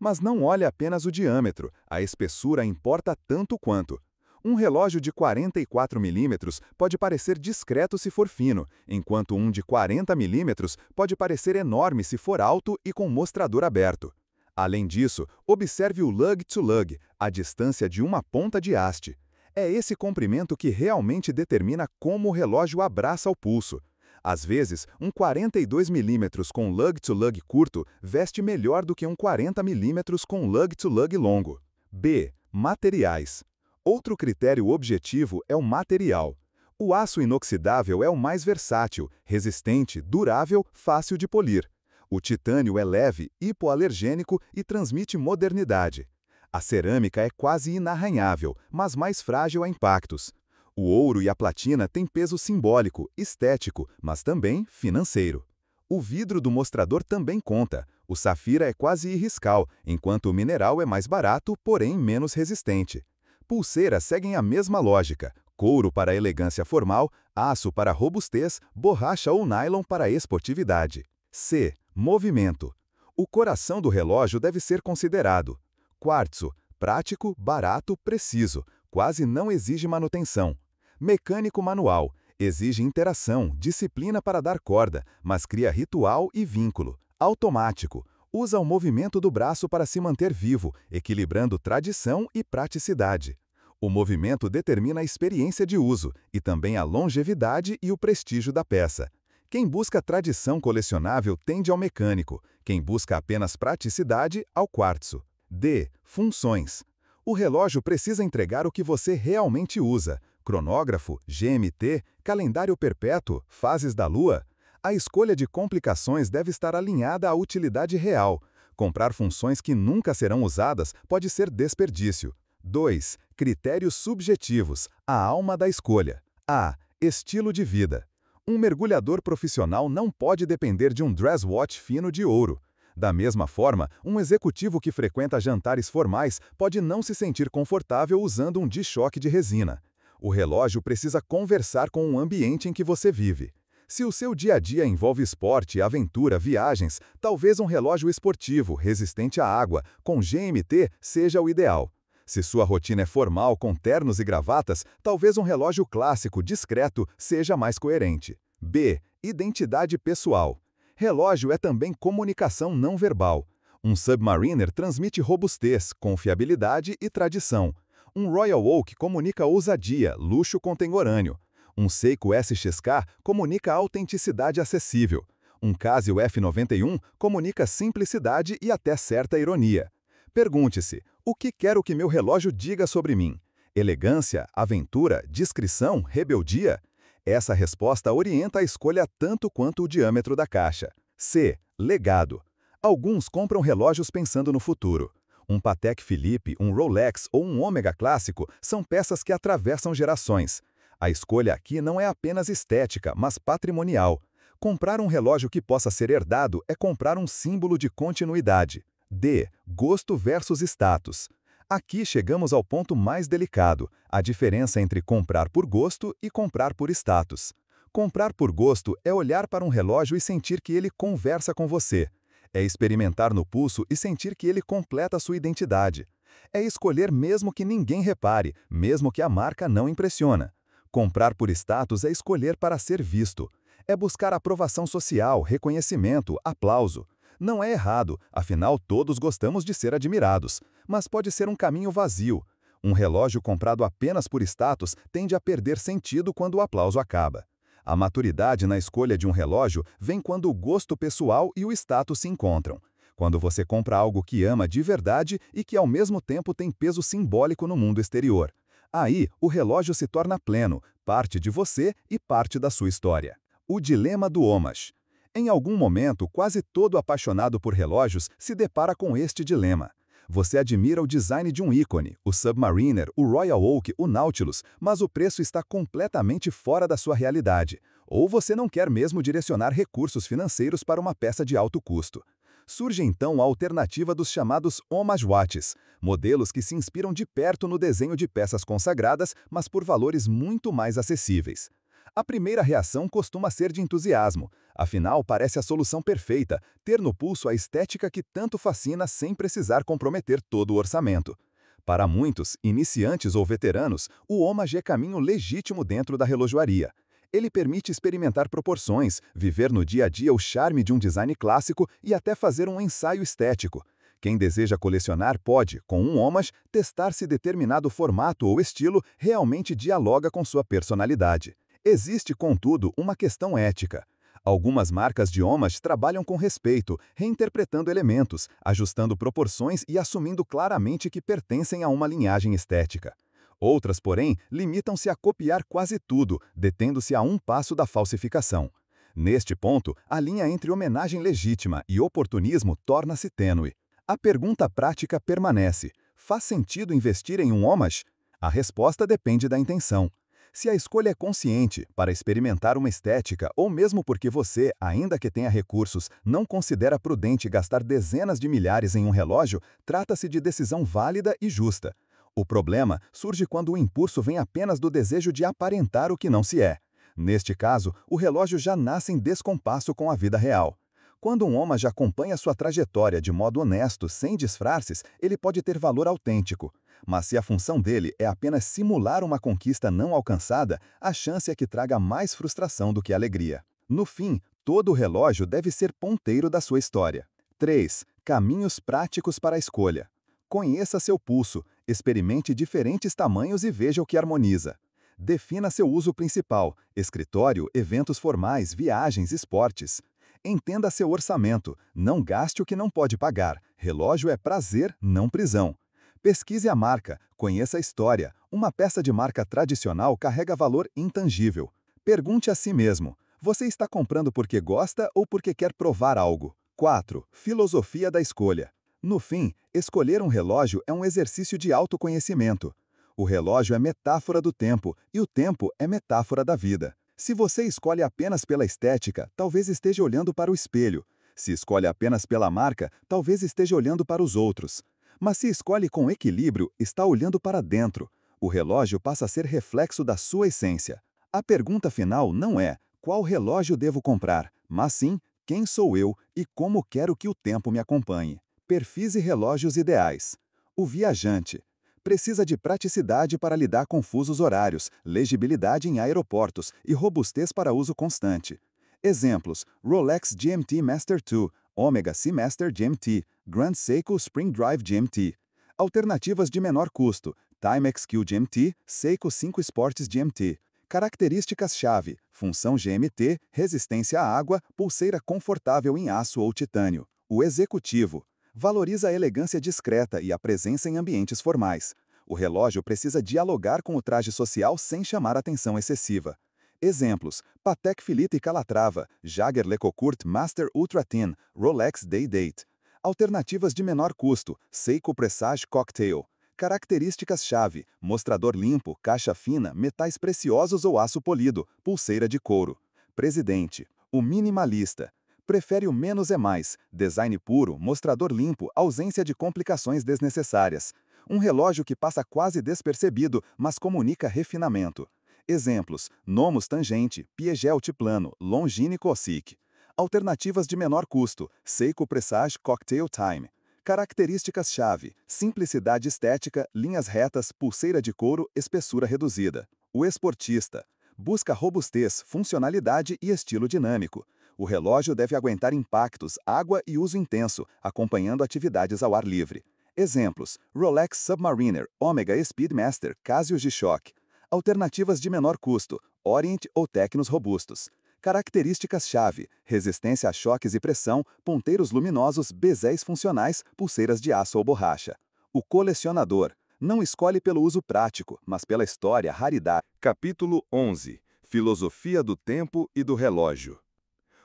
Mas não olhe apenas o diâmetro, a espessura importa tanto quanto. Um relógio de 44 mm pode parecer discreto se for fino, enquanto um de 40 mm pode parecer enorme se for alto e com mostrador aberto. Além disso, observe o lug to lug, a distância de uma ponta de haste. É esse comprimento que realmente determina como o relógio abraça o pulso. Às vezes, um 42 mm com lug to lug curto veste melhor do que um 40 mm com lug to lug longo. B. Materiais. Outro critério objetivo é o material. O aço inoxidável é o mais versátil, resistente, durável, fácil de polir. O titânio é leve, hipoalergênico e transmite modernidade. A cerâmica é quase inarranhável, mas mais frágil a impactos. O ouro e a platina têm peso simbólico, estético, mas também financeiro. O vidro do mostrador também conta. O safira é quase irriscal, enquanto o mineral é mais barato, porém menos resistente. Pulseiras seguem a mesma lógica. Couro para elegância formal, aço para robustez, borracha ou nylon para esportividade. C. Movimento. O coração do relógio deve ser considerado. Quartzo, prático, barato, preciso, quase não exige manutenção. Mecânico manual, exige interação, disciplina para dar corda, mas cria ritual e vínculo. Automático, usa o movimento do braço para se manter vivo, equilibrando tradição e praticidade. O movimento determina a experiência de uso e também a longevidade e o prestígio da peça. Quem busca tradição colecionável tende ao mecânico, quem busca apenas praticidade, ao quartzo. D. Funções. O relógio precisa entregar o que você realmente usa. Cronógrafo, GMT, calendário perpétuo, fases da lua. A escolha de complicações deve estar alinhada à utilidade real. Comprar funções que nunca serão usadas pode ser desperdício. 2. Critérios subjetivos, a alma da escolha. A. Estilo de vida. Um mergulhador profissional não pode depender de um dress watch fino de ouro. Da mesma forma, um executivo que frequenta jantares formais pode não se sentir confortável usando um G-Shock de resina. O relógio precisa conversar com o ambiente em que você vive. Se o seu dia a dia envolve esporte, aventura, viagens, talvez um relógio esportivo, resistente à água, com GMT, seja o ideal. Se sua rotina é formal, com ternos e gravatas, talvez um relógio clássico, discreto, seja mais coerente. B. Identidade pessoal. Relógio é também comunicação não verbal. Um Submariner transmite robustez, confiabilidade e tradição. Um Royal Oak comunica ousadia, luxo contemporâneo. Um Seiko SXK comunica autenticidade acessível. Um Casio F91 comunica simplicidade e até certa ironia. Pergunte-se, o que quero que meu relógio diga sobre mim? Elegância, aventura, discrição, rebeldia? Essa resposta orienta a escolha tanto quanto o diâmetro da caixa. C. Legado. Alguns compram relógios pensando no futuro. Um Patek Philippe, um Rolex ou um Omega clássico são peças que atravessam gerações. A escolha aqui não é apenas estética, mas patrimonial. Comprar um relógio que possa ser herdado é comprar um símbolo de continuidade. D. Gosto versus status. Aqui chegamos ao ponto mais delicado, a diferença entre comprar por gosto e comprar por status. Comprar por gosto é olhar para um relógio e sentir que ele conversa com você. É experimentar no pulso e sentir que ele completa sua identidade. É escolher mesmo que ninguém repare, mesmo que a marca não impressiona. Comprar por status é escolher para ser visto. É buscar aprovação social, reconhecimento, aplauso. Não é errado, afinal todos gostamos de ser admirados, mas pode ser um caminho vazio. Um relógio comprado apenas por status tende a perder sentido quando o aplauso acaba. A maturidade na escolha de um relógio vem quando o gosto pessoal e o status se encontram. Quando você compra algo que ama de verdade e que ao mesmo tempo tem peso simbólico no mundo exterior. Aí, o relógio se torna pleno, parte de você e parte da sua história. O dilema do Omas. Em algum momento, quase todo apaixonado por relógios se depara com este dilema. Você admira o design de um ícone, o Submariner, o Royal Oak, o Nautilus, mas o preço está completamente fora da sua realidade. Ou você não quer mesmo direcionar recursos financeiros para uma peça de alto custo. Surge então a alternativa dos chamados Homage Watches, modelos que se inspiram de perto no desenho de peças consagradas, mas por valores muito mais acessíveis. A primeira reação costuma ser de entusiasmo, afinal parece a solução perfeita, ter no pulso a estética que tanto fascina sem precisar comprometer todo o orçamento. Para muitos, iniciantes ou veteranos, o Homage é caminho legítimo dentro da relojoaria. Ele permite experimentar proporções, viver no dia a dia o charme de um design clássico e até fazer um ensaio estético. Quem deseja colecionar pode, com um Homage, testar se determinado formato ou estilo realmente dialoga com sua personalidade. Existe, contudo, uma questão ética. Algumas marcas de Homage trabalham com respeito, reinterpretando elementos, ajustando proporções e assumindo claramente que pertencem a uma linhagem estética. Outras, porém, limitam-se a copiar quase tudo, detendo-se a um passo da falsificação. Neste ponto, a linha entre homenagem legítima e oportunismo torna-se tênue. A pergunta prática permanece: faz sentido investir em um Homage? A resposta depende da intenção. Se a escolha é consciente, para experimentar uma estética, ou mesmo porque você, ainda que tenha recursos, não considera prudente gastar dezenas de milhares em um relógio, trata-se de decisão válida e justa. O problema surge quando o impulso vem apenas do desejo de aparentar o que não se é. Neste caso, o relógio já nasce em descompasso com a vida real. Quando um Homage acompanha sua trajetória de modo honesto, sem disfarces, ele pode ter valor autêntico. Mas se a função dele é apenas simular uma conquista não alcançada, a chance é que traga mais frustração do que alegria. No fim, todo relógio deve ser ponteiro da sua história. 3. Caminhos práticos para a escolha. Conheça seu pulso, experimente diferentes tamanhos e veja o que harmoniza. Defina seu uso principal: escritório, eventos formais, viagens, esportes. Entenda seu orçamento, não gaste o que não pode pagar. Relógio é prazer, não prisão. Pesquise a marca, conheça a história. Uma peça de marca tradicional carrega valor intangível. Pergunte a si mesmo: você está comprando porque gosta ou porque quer provar algo? 4. Filosofia da escolha. No fim, escolher um relógio é um exercício de autoconhecimento. O relógio é metáfora do tempo e o tempo é metáfora da vida. Se você escolhe apenas pela estética, talvez esteja olhando para o espelho. Se escolhe apenas pela marca, talvez esteja olhando para os outros. Mas se escolhe com equilíbrio, está olhando para dentro. O relógio passa a ser reflexo da sua essência. A pergunta final não é qual relógio devo comprar, mas sim quem sou eu e como quero que o tempo me acompanhe. Perfis e relógios ideais. O viajante precisa de praticidade para lidar com fusos horários, legibilidade em aeroportos e robustez para uso constante. Exemplos: Rolex GMT Master 2, Omega Seamaster GMT, Grand Seiko Spring Drive GMT. Alternativas de menor custo: Timex Q GMT, Seiko 5 Sports GMT. Características-chave: função GMT, resistência à água, pulseira confortável em aço ou titânio. O executivo valoriza a elegância discreta e a presença em ambientes formais. O relógio precisa dialogar com o traje social sem chamar atenção excessiva. Exemplos: Patek Philippe Calatrava, Jaeger LeCoultre Master Ultra Thin, Rolex Day Date. Alternativas de menor custo, Seiko Presage Cocktail. Características-chave, mostrador limpo, caixa fina, metais preciosos ou aço polido, pulseira de couro. Presidente, o minimalista. Prefere o menos é mais, design puro, mostrador limpo, ausência de complicações desnecessárias. Um relógio que passa quase despercebido, mas comunica refinamento. Exemplos, Nomos Tangente, Piegelt Plano, Longines Cosic. Alternativas de menor custo, Seiko Presage Cocktail Time. Características-chave, simplicidade estética, linhas retas, pulseira de couro, espessura reduzida. O esportista. Busca robustez, funcionalidade e estilo dinâmico. O relógio deve aguentar impactos, água e uso intenso, acompanhando atividades ao ar livre. Exemplos, Rolex Submariner, Omega Speedmaster, Casio G-Shock. Alternativas de menor custo, Orient ou Tecnos robustos. Características-chave, resistência a choques e pressão, ponteiros luminosos, bezéis funcionais, pulseiras de aço ou borracha. O colecionador. Não escolhe pelo uso prático, mas pela história, raridade. Capítulo 11. Filosofia do tempo e do relógio.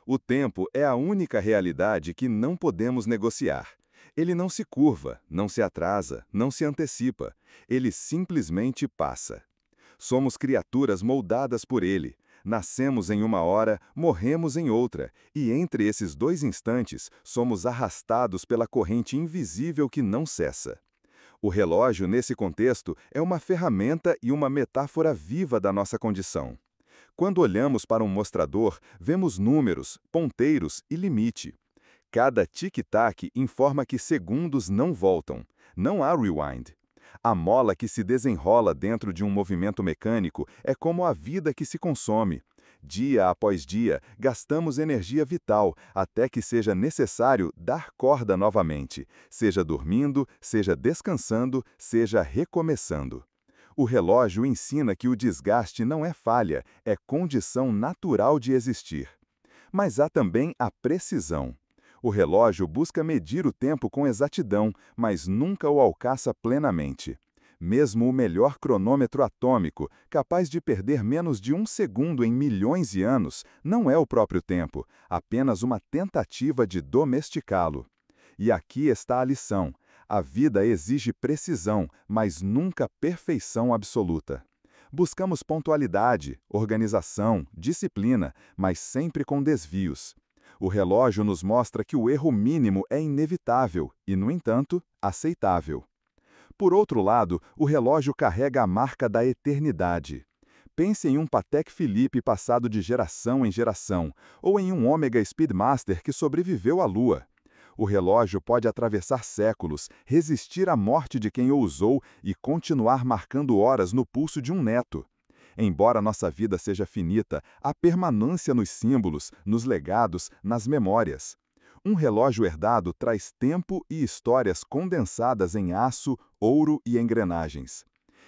O tempo é a única realidade que não podemos negociar. Ele não se curva, não se atrasa, não se antecipa. Ele simplesmente passa. Somos criaturas moldadas por ele. Nascemos em uma hora, morremos em outra, e entre esses dois instantes, somos arrastados pela corrente invisível que não cessa. O relógio, nesse contexto, é uma ferramenta e uma metáfora viva da nossa condição. Quando olhamos para um mostrador, vemos números, ponteiros e limite. Cada tic-tac informa que segundos não voltam. Não há rewind. A mola que se desenrola dentro de um movimento mecânico é como a vida que se consome. Dia após dia, gastamos energia vital até que seja necessário dar corda novamente, seja dormindo, seja descansando, seja recomeçando. O relógio ensina que o desgaste não é falha, é condição natural de existir. Mas há também a precisão. O relógio busca medir o tempo com exatidão, mas nunca o alcança plenamente. Mesmo o melhor cronômetro atômico, capaz de perder menos de 1 segundo em milhões de anos, não é o próprio tempo, apenas uma tentativa de domesticá-lo. E aqui está a lição. A vida exige precisão, mas nunca perfeição absoluta. Buscamos pontualidade, organização, disciplina, mas sempre com desvios. O relógio nos mostra que o erro mínimo é inevitável e, no entanto, aceitável. Por outro lado, o relógio carrega a marca da eternidade. Pense em um Patek Philippe passado de geração em geração, ou em um Omega Speedmaster que sobreviveu à Lua. O relógio pode atravessar séculos, resistir à morte de quem o usou e continuar marcando horas no pulso de um neto. Embora nossa vida seja finita, há permanência nos símbolos, nos legados, nas memórias. Um relógio herdado traz tempo e histórias condensadas em aço, ouro e engrenagens.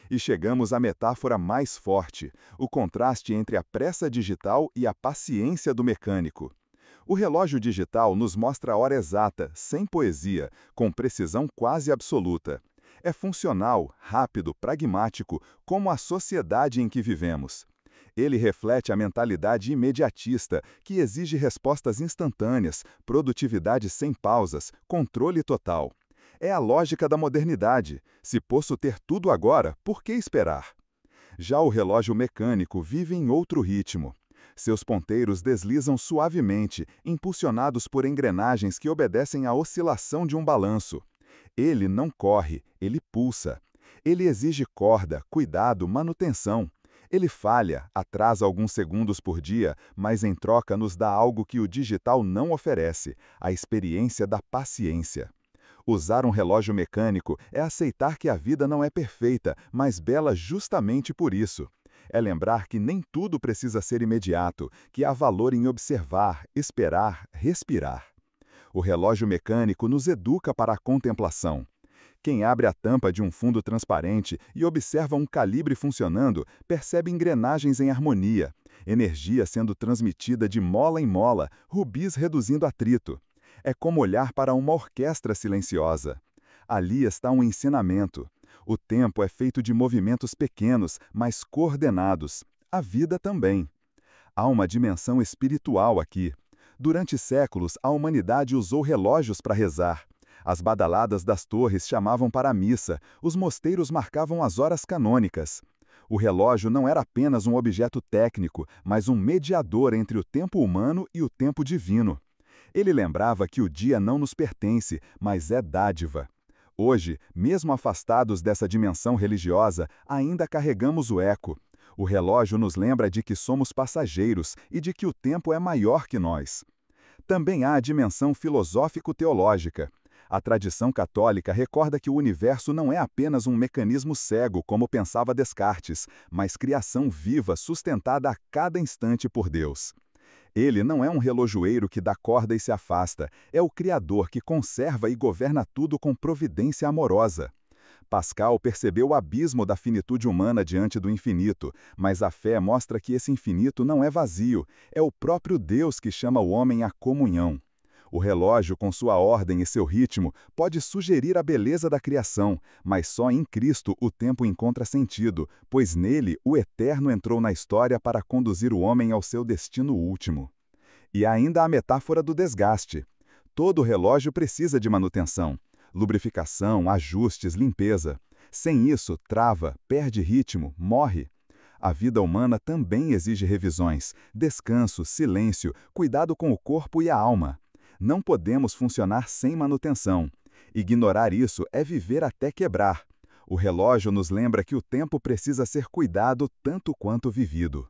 E chegamos à metáfora mais forte, o contraste entre a pressa digital e a paciência do mecânico. O relógio digital nos mostra a hora exata, sem poesia, com precisão quase absoluta. É funcional, rápido, pragmático, como a sociedade em que vivemos. Ele reflete a mentalidade imediatista, que exige respostas instantâneas, produtividade sem pausas, controle total. É a lógica da modernidade. Se posso ter tudo agora, por que esperar? Já o relógio mecânico vive em outro ritmo. Seus ponteiros deslizam suavemente, impulsionados por engrenagens que obedecem à oscilação de um balanço. Ele não corre, ele pulsa. Ele exige corda, cuidado, manutenção. Ele falha, atrasa alguns segundos por dia, mas em troca nos dá algo que o digital não oferece, a experiência da paciência. Usar um relógio mecânico é aceitar que a vida não é perfeita, mas bela justamente por isso. É lembrar que nem tudo precisa ser imediato, que há valor em observar, esperar, respirar. O relógio mecânico nos educa para a contemplação. Quem abre a tampa de um fundo transparente e observa um calibre funcionando, percebe engrenagens em harmonia, energia sendo transmitida de mola em mola, rubis reduzindo atrito. É como olhar para uma orquestra silenciosa. Ali está um ensinamento. O tempo é feito de movimentos pequenos, mas coordenados. A vida também. Há uma dimensão espiritual aqui. Durante séculos, a humanidade usou relógios para rezar. As badaladas das torres chamavam para a missa, os mosteiros marcavam as horas canônicas. O relógio não era apenas um objeto técnico, mas um mediador entre o tempo humano e o tempo divino. Ele lembrava que o dia não nos pertence, mas é dádiva. Hoje, mesmo afastados dessa dimensão religiosa, ainda carregamos o eco. O relógio nos lembra de que somos passageiros e de que o tempo é maior que nós. Também há a dimensão filosófico-teológica. A tradição católica recorda que o universo não é apenas um mecanismo cego, como pensava Descartes, mas criação viva sustentada a cada instante por Deus. Ele não é um relojoeiro que dá corda e se afasta, é o Criador que conserva e governa tudo com providência amorosa. Pascal percebeu o abismo da finitude humana diante do infinito, mas a fé mostra que esse infinito não é vazio, é o próprio Deus que chama o homem à comunhão. O relógio, com sua ordem e seu ritmo, pode sugerir a beleza da criação, mas só em Cristo o tempo encontra sentido, pois nele o Eterno entrou na história para conduzir o homem ao seu destino último. E ainda a metáfora do desgaste. Todo relógio precisa de manutenção. Lubrificação, ajustes, limpeza. Sem isso, trava, perde ritmo, morre. A vida humana também exige revisões, descanso, silêncio, cuidado com o corpo e a alma. Não podemos funcionar sem manutenção. Ignorar isso é viver até quebrar. O relógio nos lembra que o tempo precisa ser cuidado tanto quanto vivido.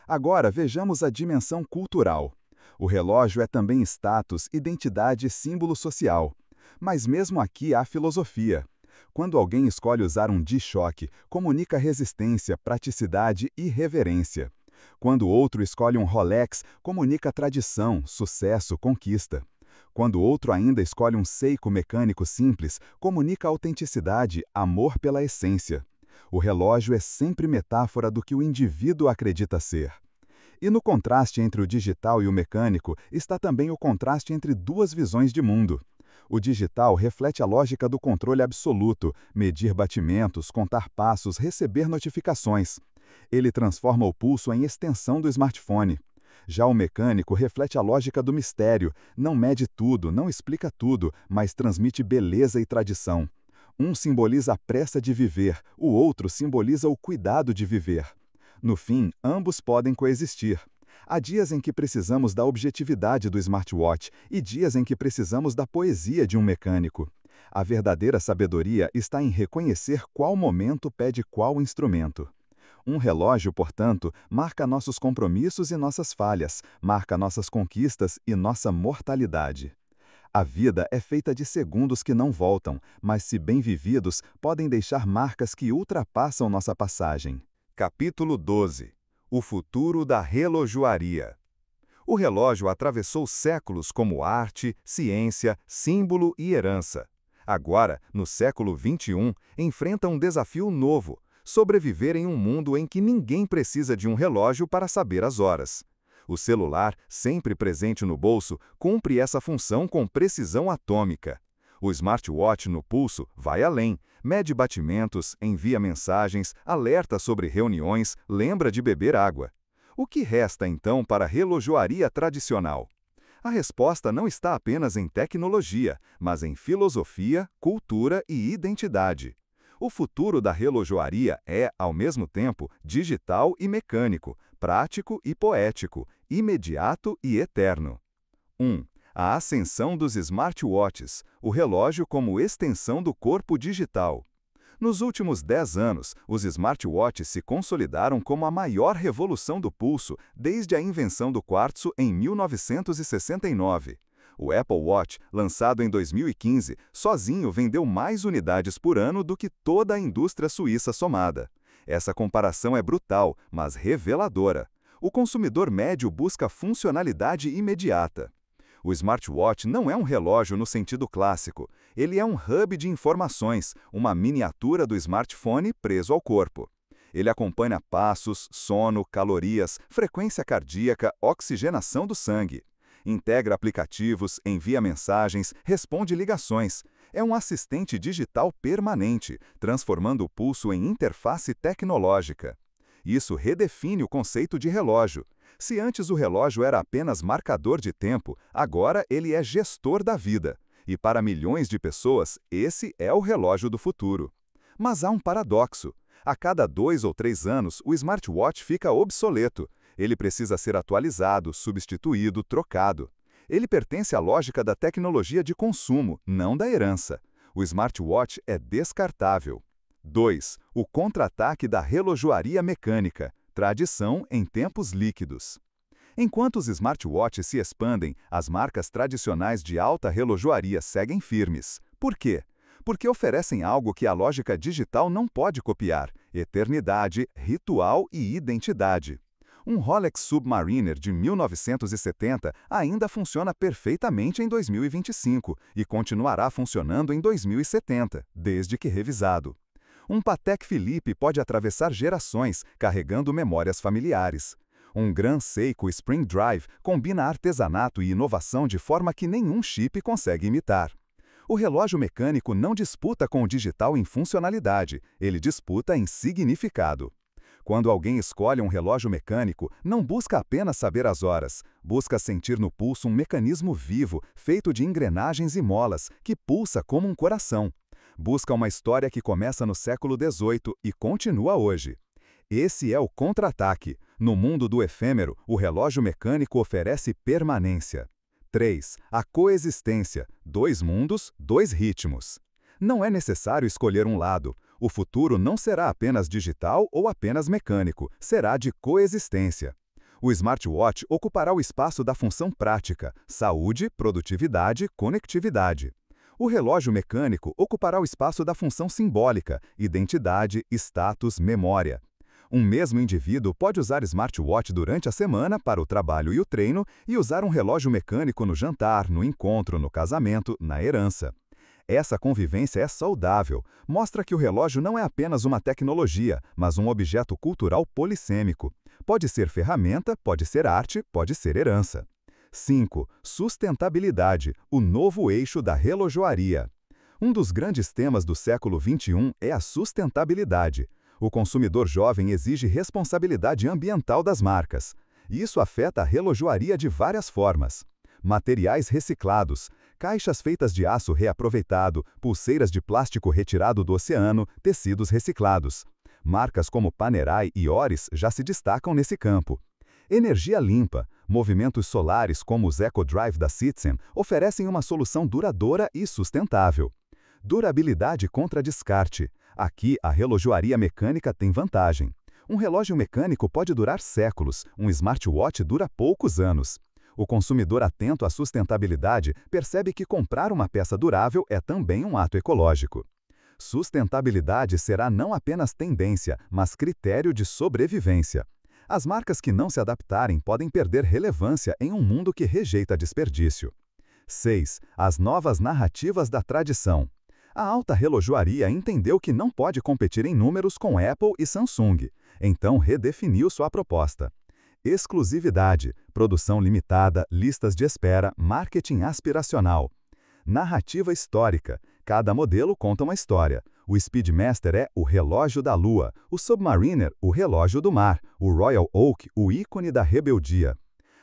Agora, vejamos a dimensão cultural. O relógio é também status, identidade e símbolo social. Mas mesmo aqui há filosofia. Quando alguém escolhe usar um G-Shock, comunica resistência, praticidade e reverência. Quando outro escolhe um Rolex, comunica tradição, sucesso, conquista. Quando outro ainda escolhe um Seiko mecânico simples, comunica autenticidade, amor pela essência. O relógio é sempre metáfora do que o indivíduo acredita ser. E no contraste entre o digital e o mecânico está também o contraste entre duas visões de mundo. O digital reflete a lógica do controle absoluto, medir batimentos, contar passos, receber notificações. Ele transforma o pulso em extensão do smartphone. Já o mecânico reflete a lógica do mistério, não mede tudo, não explica tudo, mas transmite beleza e tradição. Um simboliza a pressa de viver, o outro simboliza o cuidado de viver. No fim, ambos podem coexistir. Há dias em que precisamos da objetividade do smartwatch e dias em que precisamos da poesia de um mecânico. A verdadeira sabedoria está em reconhecer qual momento pede qual instrumento. Um relógio, portanto, marca nossos compromissos e nossas falhas, marca nossas conquistas e nossa mortalidade. A vida é feita de segundos que não voltam, mas se bem vividos, podem deixar marcas que ultrapassam nossa passagem. Capítulo 12. O futuro da relojoaria. O relógio atravessou séculos como arte, ciência, símbolo e herança. Agora, no século XXI, enfrenta um desafio novo: sobreviver em um mundo em que ninguém precisa de um relógio para saber as horas. O celular, sempre presente no bolso, cumpre essa função com precisão atômica. O smartwatch no pulso vai além, mede batimentos, envia mensagens, alerta sobre reuniões, lembra de beber água. O que resta então para a relojoaria tradicional? A resposta não está apenas em tecnologia, mas em filosofia, cultura e identidade. O futuro da relojoaria é, ao mesmo tempo, digital e mecânico, prático e poético, imediato e eterno. 1. A ascensão dos smartwatches, o relógio como extensão do corpo digital. Nos últimos 10 anos, os smartwatches se consolidaram como a maior revolução do pulso desde a invenção do quartzo em 1969. O Apple Watch, lançado em 2015, sozinho vendeu mais unidades por ano do que toda a indústria suíça somada. Essa comparação é brutal, mas reveladora. O consumidor médio busca funcionalidade imediata. O smartwatch não é um relógio no sentido clássico. Ele é um hub de informações, uma miniatura do smartphone preso ao corpo. Ele acompanha passos, sono, calorias, frequência cardíaca, oxigenação do sangue. Integra aplicativos, envia mensagens, responde ligações. É um assistente digital permanente, transformando o pulso em interface tecnológica. Isso redefine o conceito de relógio. Se antes o relógio era apenas marcador de tempo, agora ele é gestor da vida. E para milhões de pessoas, esse é o relógio do futuro. Mas há um paradoxo. A cada 2 ou 3 anos, o smartwatch fica obsoleto. Ele precisa ser atualizado, substituído, trocado. Ele pertence à lógica da tecnologia de consumo, não da herança. O smartwatch é descartável. 2. O contra-ataque da relojoaria mecânica, tradição em tempos líquidos. Enquanto os smartwatches se expandem, as marcas tradicionais de alta relojoaria seguem firmes. Por quê? Porque oferecem algo que a lógica digital não pode copiar: eternidade, ritual e identidade. Um Rolex Submariner de 1970 ainda funciona perfeitamente em 2025 e continuará funcionando em 2070, desde que revisado. Um Patek Philippe pode atravessar gerações, carregando memórias familiares. Um Grand Seiko Spring Drive combina artesanato e inovação de forma que nenhum chip consegue imitar. O relógio mecânico não disputa com o digital em funcionalidade, ele disputa em significado. Quando alguém escolhe um relógio mecânico, não busca apenas saber as horas, busca sentir no pulso um mecanismo vivo, feito de engrenagens e molas, que pulsa como um coração. Busca uma história que começa no século XVIII e continua hoje. Esse é o contra-ataque. No mundo do efêmero, o relógio mecânico oferece permanência. 3. A coexistência. 2 mundos, 2 ritmos. Não é necessário escolher um lado. O futuro não será apenas digital ou apenas mecânico, será de coexistência. O smartwatch ocupará o espaço da função prática, saúde, produtividade, conectividade. O relógio mecânico ocupará o espaço da função simbólica, identidade, status, memória. Um mesmo indivíduo pode usar smartwatch durante a semana para o trabalho e o treino e usar um relógio mecânico no jantar, no encontro, no casamento, na herança. Essa convivência é saudável, mostra que o relógio não é apenas uma tecnologia, mas um objeto cultural polissêmico. Pode ser ferramenta, pode ser arte, pode ser herança. 5. Sustentabilidade, o novo eixo da relojoaria. Um dos grandes temas do século XXI é a sustentabilidade. O consumidor jovem exige responsabilidade ambiental das marcas. E isso afeta a relojoaria de várias formas. Materiais reciclados, caixas feitas de aço reaproveitado, pulseiras de plástico retirado do oceano, tecidos reciclados. Marcas como Panerai e Oris já se destacam nesse campo. Energia limpa. Movimentos solares como os EcoDrive da Citizen oferecem uma solução duradoura e sustentável. Durabilidade contra descarte. Aqui, a relojoaria mecânica tem vantagem. Um relógio mecânico pode durar séculos, um smartwatch dura poucos anos. O consumidor atento à sustentabilidade percebe que comprar uma peça durável é também um ato ecológico. Sustentabilidade será não apenas tendência, mas critério de sobrevivência. As marcas que não se adaptarem podem perder relevância em um mundo que rejeita desperdício. 6. As novas narrativas da tradição. A alta relojoaria entendeu que não pode competir em números com Apple e Samsung, então redefiniu sua proposta. Exclusividade, produção limitada, listas de espera, marketing aspiracional. Narrativa histórica. Cada modelo conta uma história. O Speedmaster é o relógio da lua, o Submariner, o relógio do mar, o Royal Oak, o ícone da rebeldia.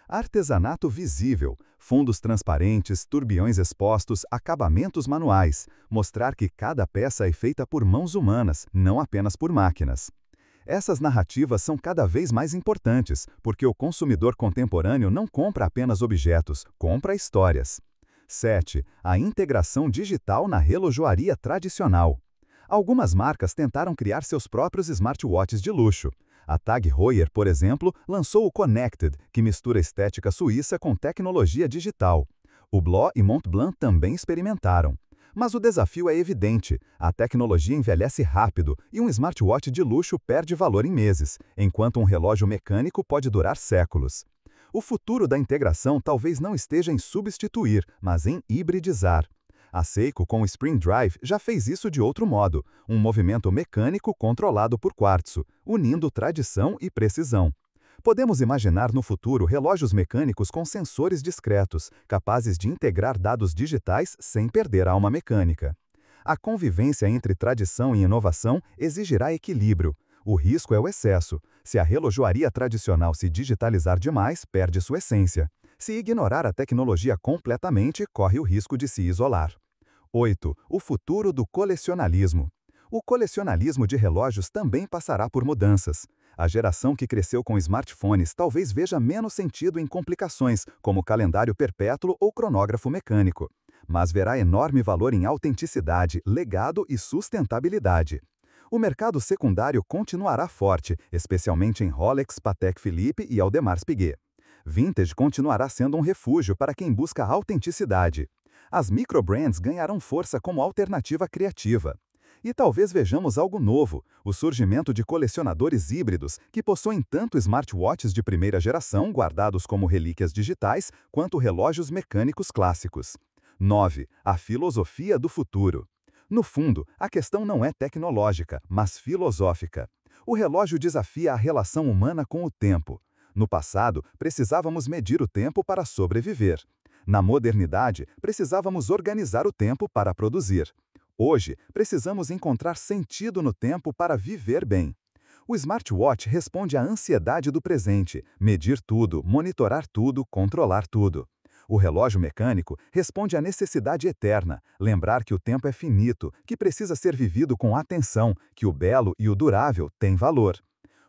Artesanato visível, fundos transparentes, turbiões expostos, acabamentos manuais. Mostrar que cada peça é feita por mãos humanas, não apenas por máquinas. Essas narrativas são cada vez mais importantes, porque o consumidor contemporâneo não compra apenas objetos, compra histórias. 7. A integração digital na relojoaria tradicional. Algumas marcas tentaram criar seus próprios smartwatches de luxo. A Tag Heuer, por exemplo, lançou o Connected, que mistura estética suíça com tecnologia digital. O Hublot e Montblanc também experimentaram. Mas o desafio é evidente. A tecnologia envelhece rápido e um smartwatch de luxo perde valor em meses, enquanto um relógio mecânico pode durar séculos. O futuro da integração talvez não esteja em substituir, mas em hibridizar. A Seiko, com o Spring Drive, já fez isso de outro modo, um movimento mecânico controlado por quartzo, unindo tradição e precisão. Podemos imaginar no futuro relógios mecânicos com sensores discretos, capazes de integrar dados digitais sem perder a alma mecânica. A convivência entre tradição e inovação exigirá equilíbrio. O risco é o excesso. Se a relojoaria tradicional se digitalizar demais, perde sua essência. Se ignorar a tecnologia completamente, corre o risco de se isolar. 8. O futuro do colecionalismo. O colecionalismo de relógios também passará por mudanças. A geração que cresceu com smartphones talvez veja menos sentido em complicações, como calendário perpétuo ou cronógrafo mecânico, mas verá enorme valor em autenticidade, legado e sustentabilidade. O mercado secundário continuará forte, especialmente em Rolex, Patek Philippe e Audemars Piguet. Vintage continuará sendo um refúgio para quem busca autenticidade. As microbrands ganharão força como alternativa criativa. E talvez vejamos algo novo, o surgimento de colecionadores híbridos que possuem tanto smartwatches de primeira geração, guardados como relíquias digitais, quanto relógios mecânicos clássicos. 9. A filosofia do futuro. No fundo, a questão não é tecnológica, mas filosófica. O relógio desafia a relação humana com o tempo. No passado, precisávamos medir o tempo para sobreviver. Na modernidade, precisávamos organizar o tempo para produzir. Hoje, precisamos encontrar sentido no tempo para viver bem. O smartwatch responde à ansiedade do presente, medir tudo, monitorar tudo, controlar tudo. O relógio mecânico responde à necessidade eterna, lembrar que o tempo é finito, que precisa ser vivido com atenção, que o belo e o durável têm valor.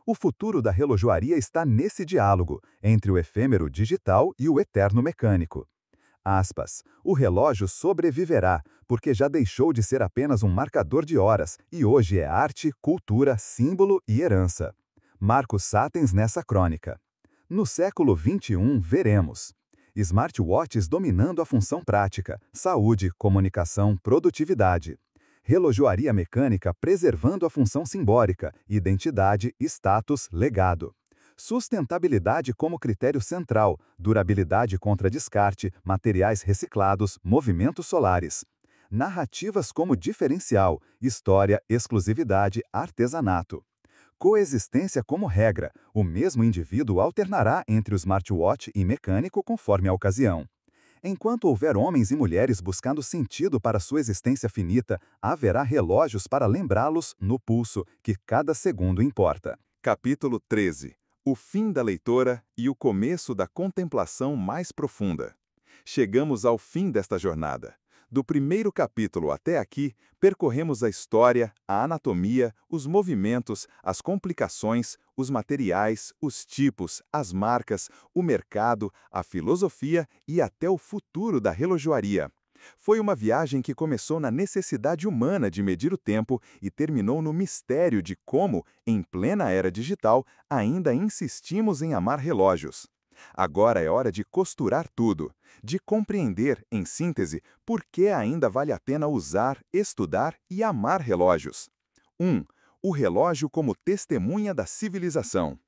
O futuro da relojoaria está nesse diálogo, entre o efêmero digital e o eterno mecânico. Aspas, o relógio sobreviverá, porque já deixou de ser apenas um marcador de horas e hoje é arte, cultura, símbolo e herança. Marcos Satens nessa crônica. No século XXI, veremos smartwatches dominando a função prática, saúde, comunicação, produtividade. Relojoaria mecânica preservando a função simbólica, identidade, status, legado. Sustentabilidade como critério central, durabilidade contra descarte, materiais reciclados, movimentos solares. Narrativas como diferencial, história, exclusividade, artesanato. Coexistência como regra, o mesmo indivíduo alternará entre o smartwatch e mecânico conforme a ocasião. Enquanto houver homens e mulheres buscando sentido para sua existência finita, haverá relógios para lembrá-los no pulso, que cada segundo importa. Capítulo 13. O fim da leitora e o começo da contemplação mais profunda. Chegamos ao fim desta jornada. Do primeiro capítulo até aqui, percorremos a história, a anatomia, os movimentos, as complicações, os materiais, os tipos, as marcas, o mercado, a filosofia e até o futuro da relojoaria. Foi uma viagem que começou na necessidade humana de medir o tempo e terminou no mistério de como, em plena era digital, ainda insistimos em amar relógios. Agora é hora de costurar tudo, de compreender, em síntese, por que ainda vale a pena usar, estudar e amar relógios. 1. O relógio como testemunha da civilização.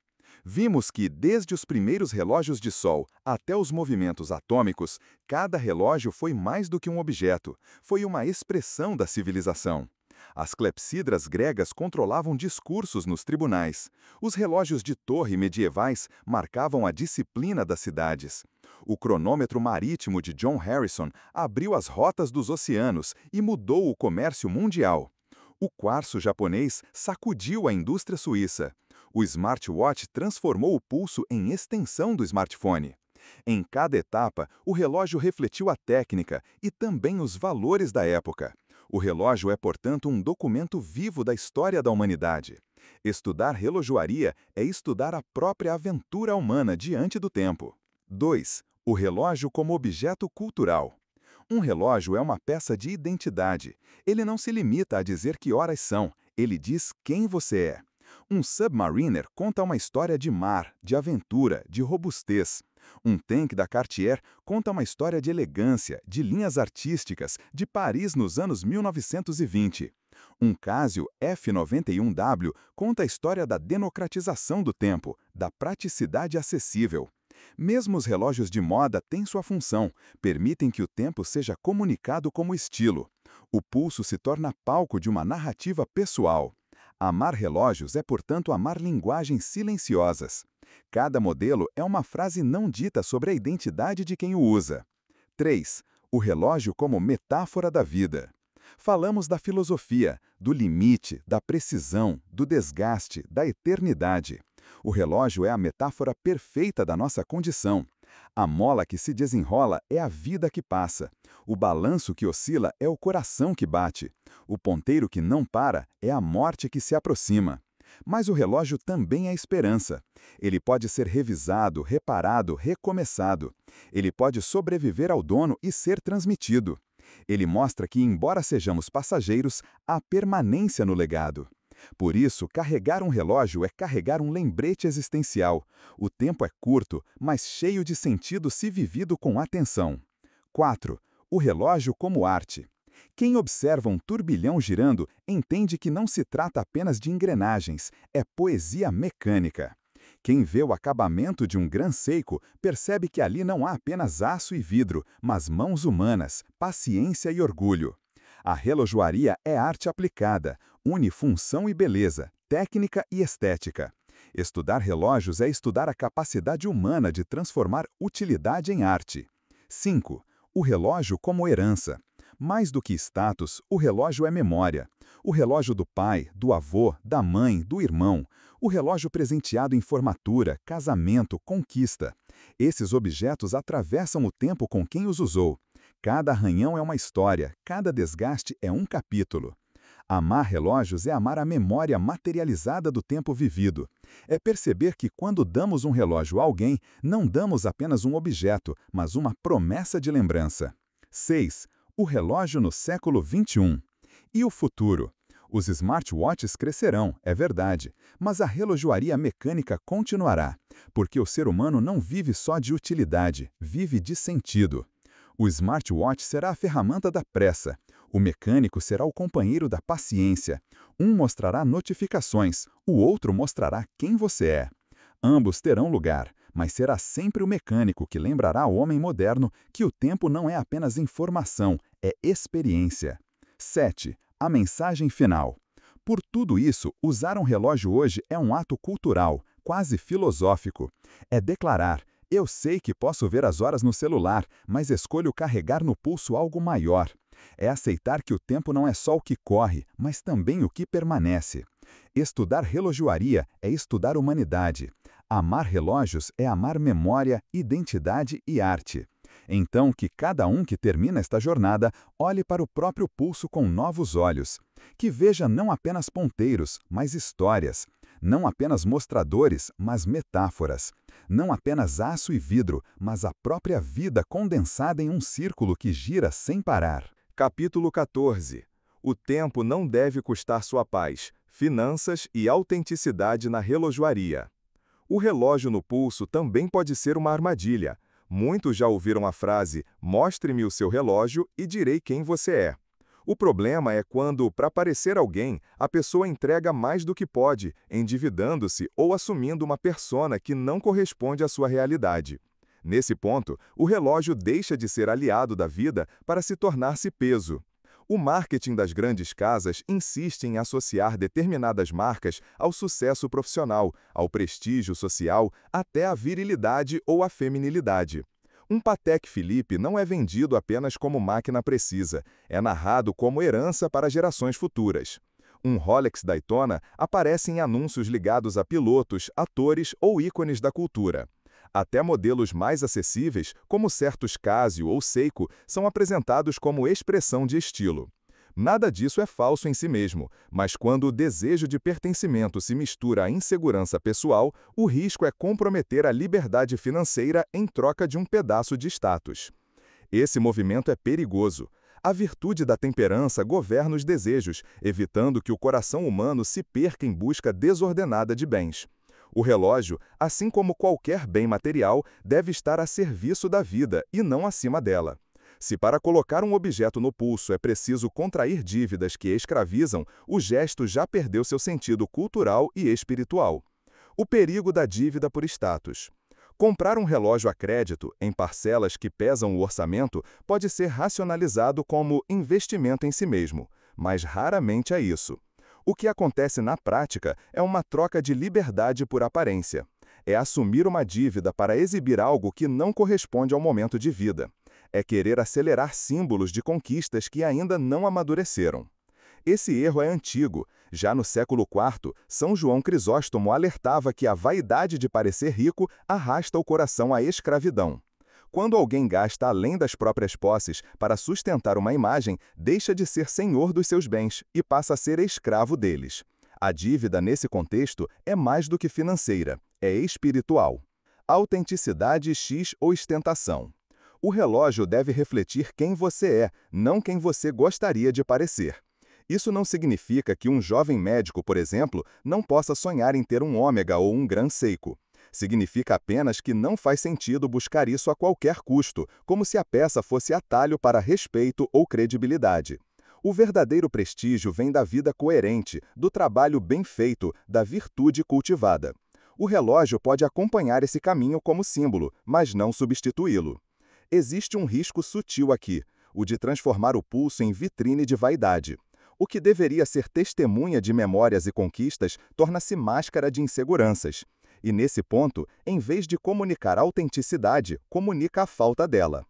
Vimos que, desde os primeiros relógios de sol até os movimentos atômicos, cada relógio foi mais do que um objeto, foi uma expressão da civilização. As clepsidras gregas controlavam discursos nos tribunais. Os relógios de torre medievais marcavam a disciplina das cidades. O cronômetro marítimo de John Harrison abriu as rotas dos oceanos e mudou o comércio mundial. O quartzo japonês sacudiu a indústria suíça. O smartwatch transformou o pulso em extensão do smartphone. Em cada etapa, o relógio refletiu a técnica e também os valores da época. O relógio é, portanto, um documento vivo da história da humanidade. Estudar relojoaria é estudar a própria aventura humana diante do tempo. 2. O relógio como objeto cultural. Um relógio é uma peça de identidade. Ele não se limita a dizer que horas são, ele diz quem você é. Um Submariner conta uma história de mar, de aventura, de robustez. Um tanque da Cartier conta uma história de elegância, de linhas artísticas, de Paris nos anos 1920. Um Casio F91W conta a história da democratização do tempo, da praticidade acessível. Mesmo os relógios de moda têm sua função, permitem que o tempo seja comunicado como estilo. O pulso se torna palco de uma narrativa pessoal. Amar relógios é, portanto, amar linguagens silenciosas. Cada modelo é uma frase não dita sobre a identidade de quem o usa. 3. O relógio como metáfora da vida. Falamos da filosofia, do limite, da precisão, do desgaste, da eternidade. O relógio é a metáfora perfeita da nossa condição. A mola que se desenrola é a vida que passa. O balanço que oscila é o coração que bate. O ponteiro que não para é a morte que se aproxima. Mas o relógio também é esperança. Ele pode ser revisado, reparado, recomeçado. Ele pode sobreviver ao dono e ser transmitido. Ele mostra que, embora sejamos passageiros, há permanência no legado. Por isso, carregar um relógio é carregar um lembrete existencial. O tempo é curto, mas cheio de sentido se vivido com atenção. 4. O relógio como arte. Quem observa um turbilhão girando entende que não se trata apenas de engrenagens, é poesia mecânica. Quem vê o acabamento de um Gran Seiko percebe que ali não há apenas aço e vidro, mas mãos humanas, paciência e orgulho. A relojoaria é arte aplicada, une função e beleza, técnica e estética. Estudar relógios é estudar a capacidade humana de transformar utilidade em arte. 5. O relógio como herança. Mais do que status, o relógio é memória. O relógio do pai, do avô, da mãe, do irmão. O relógio presenteado em formatura, casamento, conquista. Esses objetos atravessam o tempo com quem os usou. Cada arranhão é uma história, cada desgaste é um capítulo. Amar relógios é amar a memória materializada do tempo vivido. É perceber que quando damos um relógio a alguém, não damos apenas um objeto, mas uma promessa de lembrança. 6. O relógio no século XXI. E o futuro? Os smartwatches crescerão, é verdade, mas a relojoaria mecânica continuará, porque o ser humano não vive só de utilidade, vive de sentido. O smartwatch será a ferramenta da pressa. O mecânico será o companheiro da paciência. Um mostrará notificações, o outro mostrará quem você é. Ambos terão lugar, mas será sempre o mecânico que lembrará ao homem moderno que o tempo não é apenas informação, é experiência. 7. A mensagem final. Por tudo isso, usar um relógio hoje é um ato cultural, quase filosófico. É declarar: eu sei que posso ver as horas no celular, mas escolho carregar no pulso algo maior. É aceitar que o tempo não é só o que corre, mas também o que permanece. Estudar relojoaria é estudar humanidade. Amar relógios é amar memória, identidade e arte. Então, que cada um que termina esta jornada olhe para o próprio pulso com novos olhos. Que veja não apenas ponteiros, mas histórias. Não apenas mostradores, mas metáforas. Não apenas aço e vidro, mas a própria vida condensada em um círculo que gira sem parar. Capítulo 14. O tempo não deve custar sua paz, finanças e autenticidade na relojoaria. O relógio no pulso também pode ser uma armadilha. Muitos já ouviram a frase: "Mostre-me o seu relógio e direi quem você é". O problema é quando, para parecer alguém, a pessoa entrega mais do que pode, endividando-se ou assumindo uma persona que não corresponde à sua realidade. Nesse ponto, o relógio deixa de ser aliado da vida para se tornar-se peso. O marketing das grandes casas insiste em associar determinadas marcas ao sucesso profissional, ao prestígio social, até à virilidade ou à feminilidade. Um Patek Philippe não é vendido apenas como máquina precisa, é narrado como herança para gerações futuras. Um Rolex Daytona aparece em anúncios ligados a pilotos, atores ou ícones da cultura. Até modelos mais acessíveis, como certos Casio ou Seiko, são apresentados como expressão de estilo. Nada disso é falso em si mesmo, mas quando o desejo de pertencimento se mistura à insegurança pessoal, o risco é comprometer a liberdade financeira em troca de um pedaço de status. Esse movimento é perigoso. A virtude da temperança governa os desejos, evitando que o coração humano se perca em busca desordenada de bens. O relógio, assim como qualquer bem material, deve estar a serviço da vida e não acima dela. Se para colocar um objeto no pulso é preciso contrair dívidas que escravizam, o gesto já perdeu seu sentido cultural e espiritual. O perigo da dívida por status. Comprar um relógio a crédito, em parcelas que pesam o orçamento, pode ser racionalizado como investimento em si mesmo, mas raramente é isso. O que acontece na prática é uma troca de liberdade por aparência. É assumir uma dívida para exibir algo que não corresponde ao momento de vida. É querer acelerar símbolos de conquistas que ainda não amadureceram. Esse erro é antigo. Já no século IV, São João Crisóstomo alertava que a vaidade de parecer rico arrasta o coração à escravidão. Quando alguém gasta além das próprias posses para sustentar uma imagem, deixa de ser senhor dos seus bens e passa a ser escravo deles. A dívida, nesse contexto, é mais do que financeira, é espiritual. Autenticidade x ostentação. O relógio deve refletir quem você é, não quem você gostaria de parecer. Isso não significa que um jovem médico, por exemplo, não possa sonhar em ter um ômega ou um Gran Seiko. Significa apenas que não faz sentido buscar isso a qualquer custo, como se a peça fosse atalho para respeito ou credibilidade. O verdadeiro prestígio vem da vida coerente, do trabalho bem feito, da virtude cultivada. O relógio pode acompanhar esse caminho como símbolo, mas não substituí-lo. Existe um risco sutil aqui, o de transformar o pulso em vitrine de vaidade. O que deveria ser testemunha de memórias e conquistas torna-se máscara de inseguranças. E nesse ponto, em vez de comunicar autenticidade, comunica a falta dela.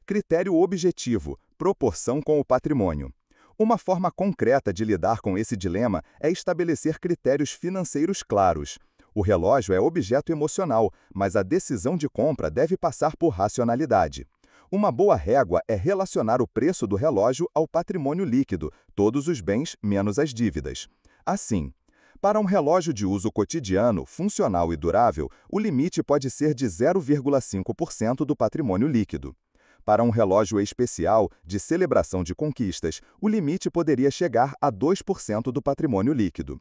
Critério objetivo, proporção com o patrimônio. Uma forma concreta de lidar com esse dilema é estabelecer critérios financeiros claros. O relógio é objeto emocional, mas a decisão de compra deve passar por racionalidade. Uma boa régua é relacionar o preço do relógio ao patrimônio líquido, todos os bens menos as dívidas. Assim, para um relógio de uso cotidiano, funcional e durável, o limite pode ser de 0,5% do patrimônio líquido. Para um relógio especial, de celebração de conquistas, o limite poderia chegar a 2% do patrimônio líquido.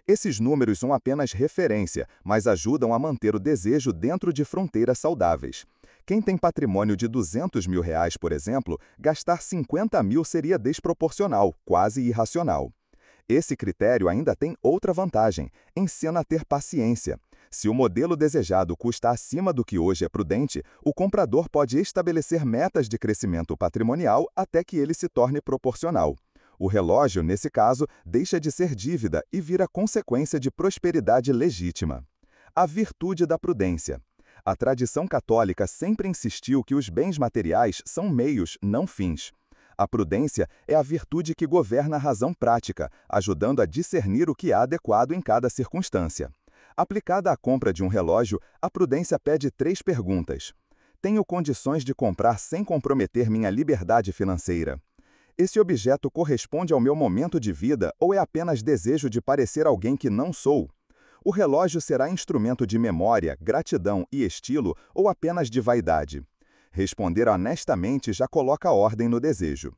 Esses números são apenas referência, mas ajudam a manter o desejo dentro de fronteiras saudáveis. Quem tem patrimônio de R$200 mil, por exemplo, gastar 50 mil seria desproporcional, quase irracional. Esse critério ainda tem outra vantagem: ensina a ter paciência. Se o modelo desejado custa acima do que hoje é prudente, o comprador pode estabelecer metas de crescimento patrimonial até que ele se torne proporcional. O relógio, nesse caso, deixa de ser dívida e vira consequência de prosperidade legítima. A virtude da prudência. A tradição católica sempre insistiu que os bens materiais são meios, não fins. A prudência é a virtude que governa a razão prática, ajudando a discernir o que é adequado em cada circunstância. Aplicada à compra de um relógio, a prudência pede 3 perguntas. Tenho condições de comprar sem comprometer minha liberdade financeira? Esse objeto corresponde ao meu momento de vida ou é apenas desejo de parecer alguém que não sou? O relógio será instrumento de memória, gratidão e estilo ou apenas de vaidade? Responder honestamente já coloca ordem no desejo.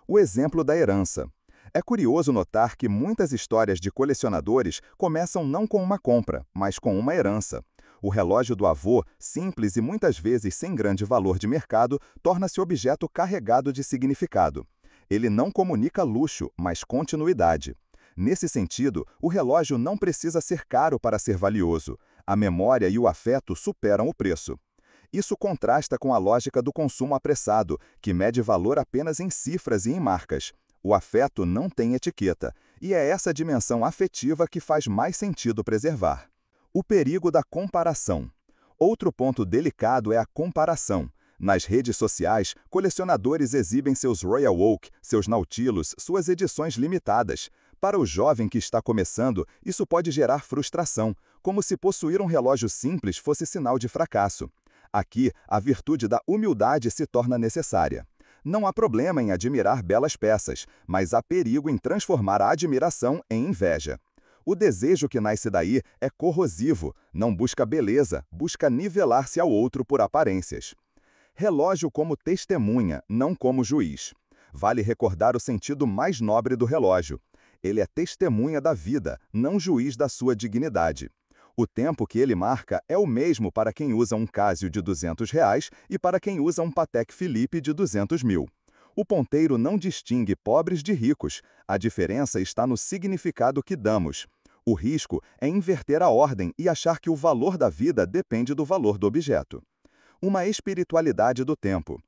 O exemplo da herança. É curioso notar que muitas histórias de colecionadores começam não com uma compra, mas com uma herança. O relógio do avô, simples e muitas vezes sem grande valor de mercado, torna-se objeto carregado de significado. Ele não comunica luxo, mas continuidade. Nesse sentido, o relógio não precisa ser caro para ser valioso. A memória e o afeto superam o preço. Isso contrasta com a lógica do consumo apressado, que mede valor apenas em cifras e em marcas. O afeto não tem etiqueta, e é essa dimensão afetiva que faz mais sentido preservar. O perigo da comparação. Outro ponto delicado é a comparação. Nas redes sociais, colecionadores exibem seus Royal Oak, seus Nautilus, suas edições limitadas. Para o jovem que está começando, isso pode gerar frustração, como se possuir um relógio simples fosse sinal de fracasso. Aqui, a virtude da humildade se torna necessária. Não há problema em admirar belas peças, mas há perigo em transformar a admiração em inveja. O desejo que nasce daí é corrosivo, não busca beleza, busca nivelar-se ao outro por aparências. Relógio como testemunha, não como juiz. Vale recordar o sentido mais nobre do relógio. Ele é testemunha da vida, não juiz da sua dignidade. O tempo que ele marca é o mesmo para quem usa um Casio de R$200 e para quem usa um Patek Philippe de 200 mil. O ponteiro não distingue pobres de ricos, a diferença está no significado que damos. O risco é inverter a ordem e achar que o valor da vida depende do valor do objeto. Uma espiritualidade do tempo.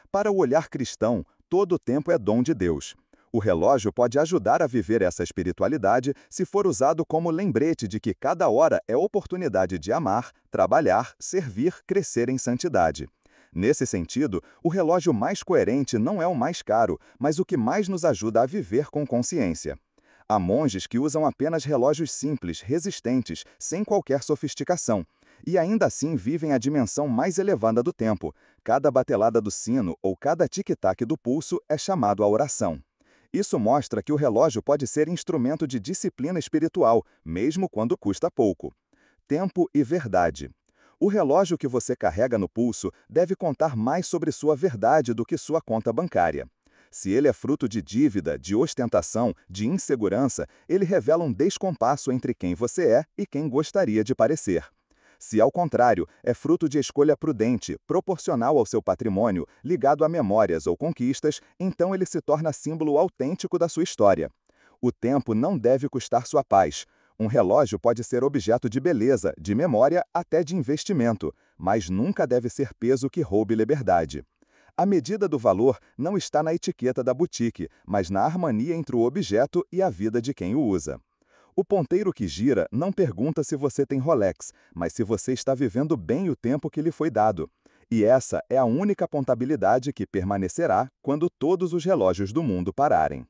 Para o olhar cristão, todo o tempo é dom de Deus. O relógio pode ajudar a viver essa espiritualidade se for usado como lembrete de que cada hora é oportunidade de amar, trabalhar, servir, crescer em santidade. Nesse sentido, o relógio mais coerente não é o mais caro, mas o que mais nos ajuda a viver com consciência. Há monges que usam apenas relógios simples, resistentes, sem qualquer sofisticação, e ainda assim vivem a dimensão mais elevada do tempo. Cada batelada do sino ou cada tic-tac do pulso é chamado a oração. Isso mostra que o relógio pode ser instrumento de disciplina espiritual, mesmo quando custa pouco. Tempo e verdade. O relógio que você carrega no pulso deve contar mais sobre sua verdade do que sua conta bancária. Se ele é fruto de dívida, de ostentação, de insegurança, ele revela um descompasso entre quem você é e quem gostaria de parecer. Se, ao contrário, é fruto de escolha prudente, proporcional ao seu patrimônio, ligado a memórias ou conquistas, então ele se torna símbolo autêntico da sua história. O tempo não deve custar sua paz. Um relógio pode ser objeto de beleza, de memória, até de investimento, mas nunca deve ser peso que roube liberdade. A medida do valor não está na etiqueta da boutique, mas na harmonia entre o objeto e a vida de quem o usa. O ponteiro que gira não pergunta se você tem Rolex, mas se você está vivendo bem o tempo que lhe foi dado. E essa é a única contabilidade que permanecerá quando todos os relógios do mundo pararem.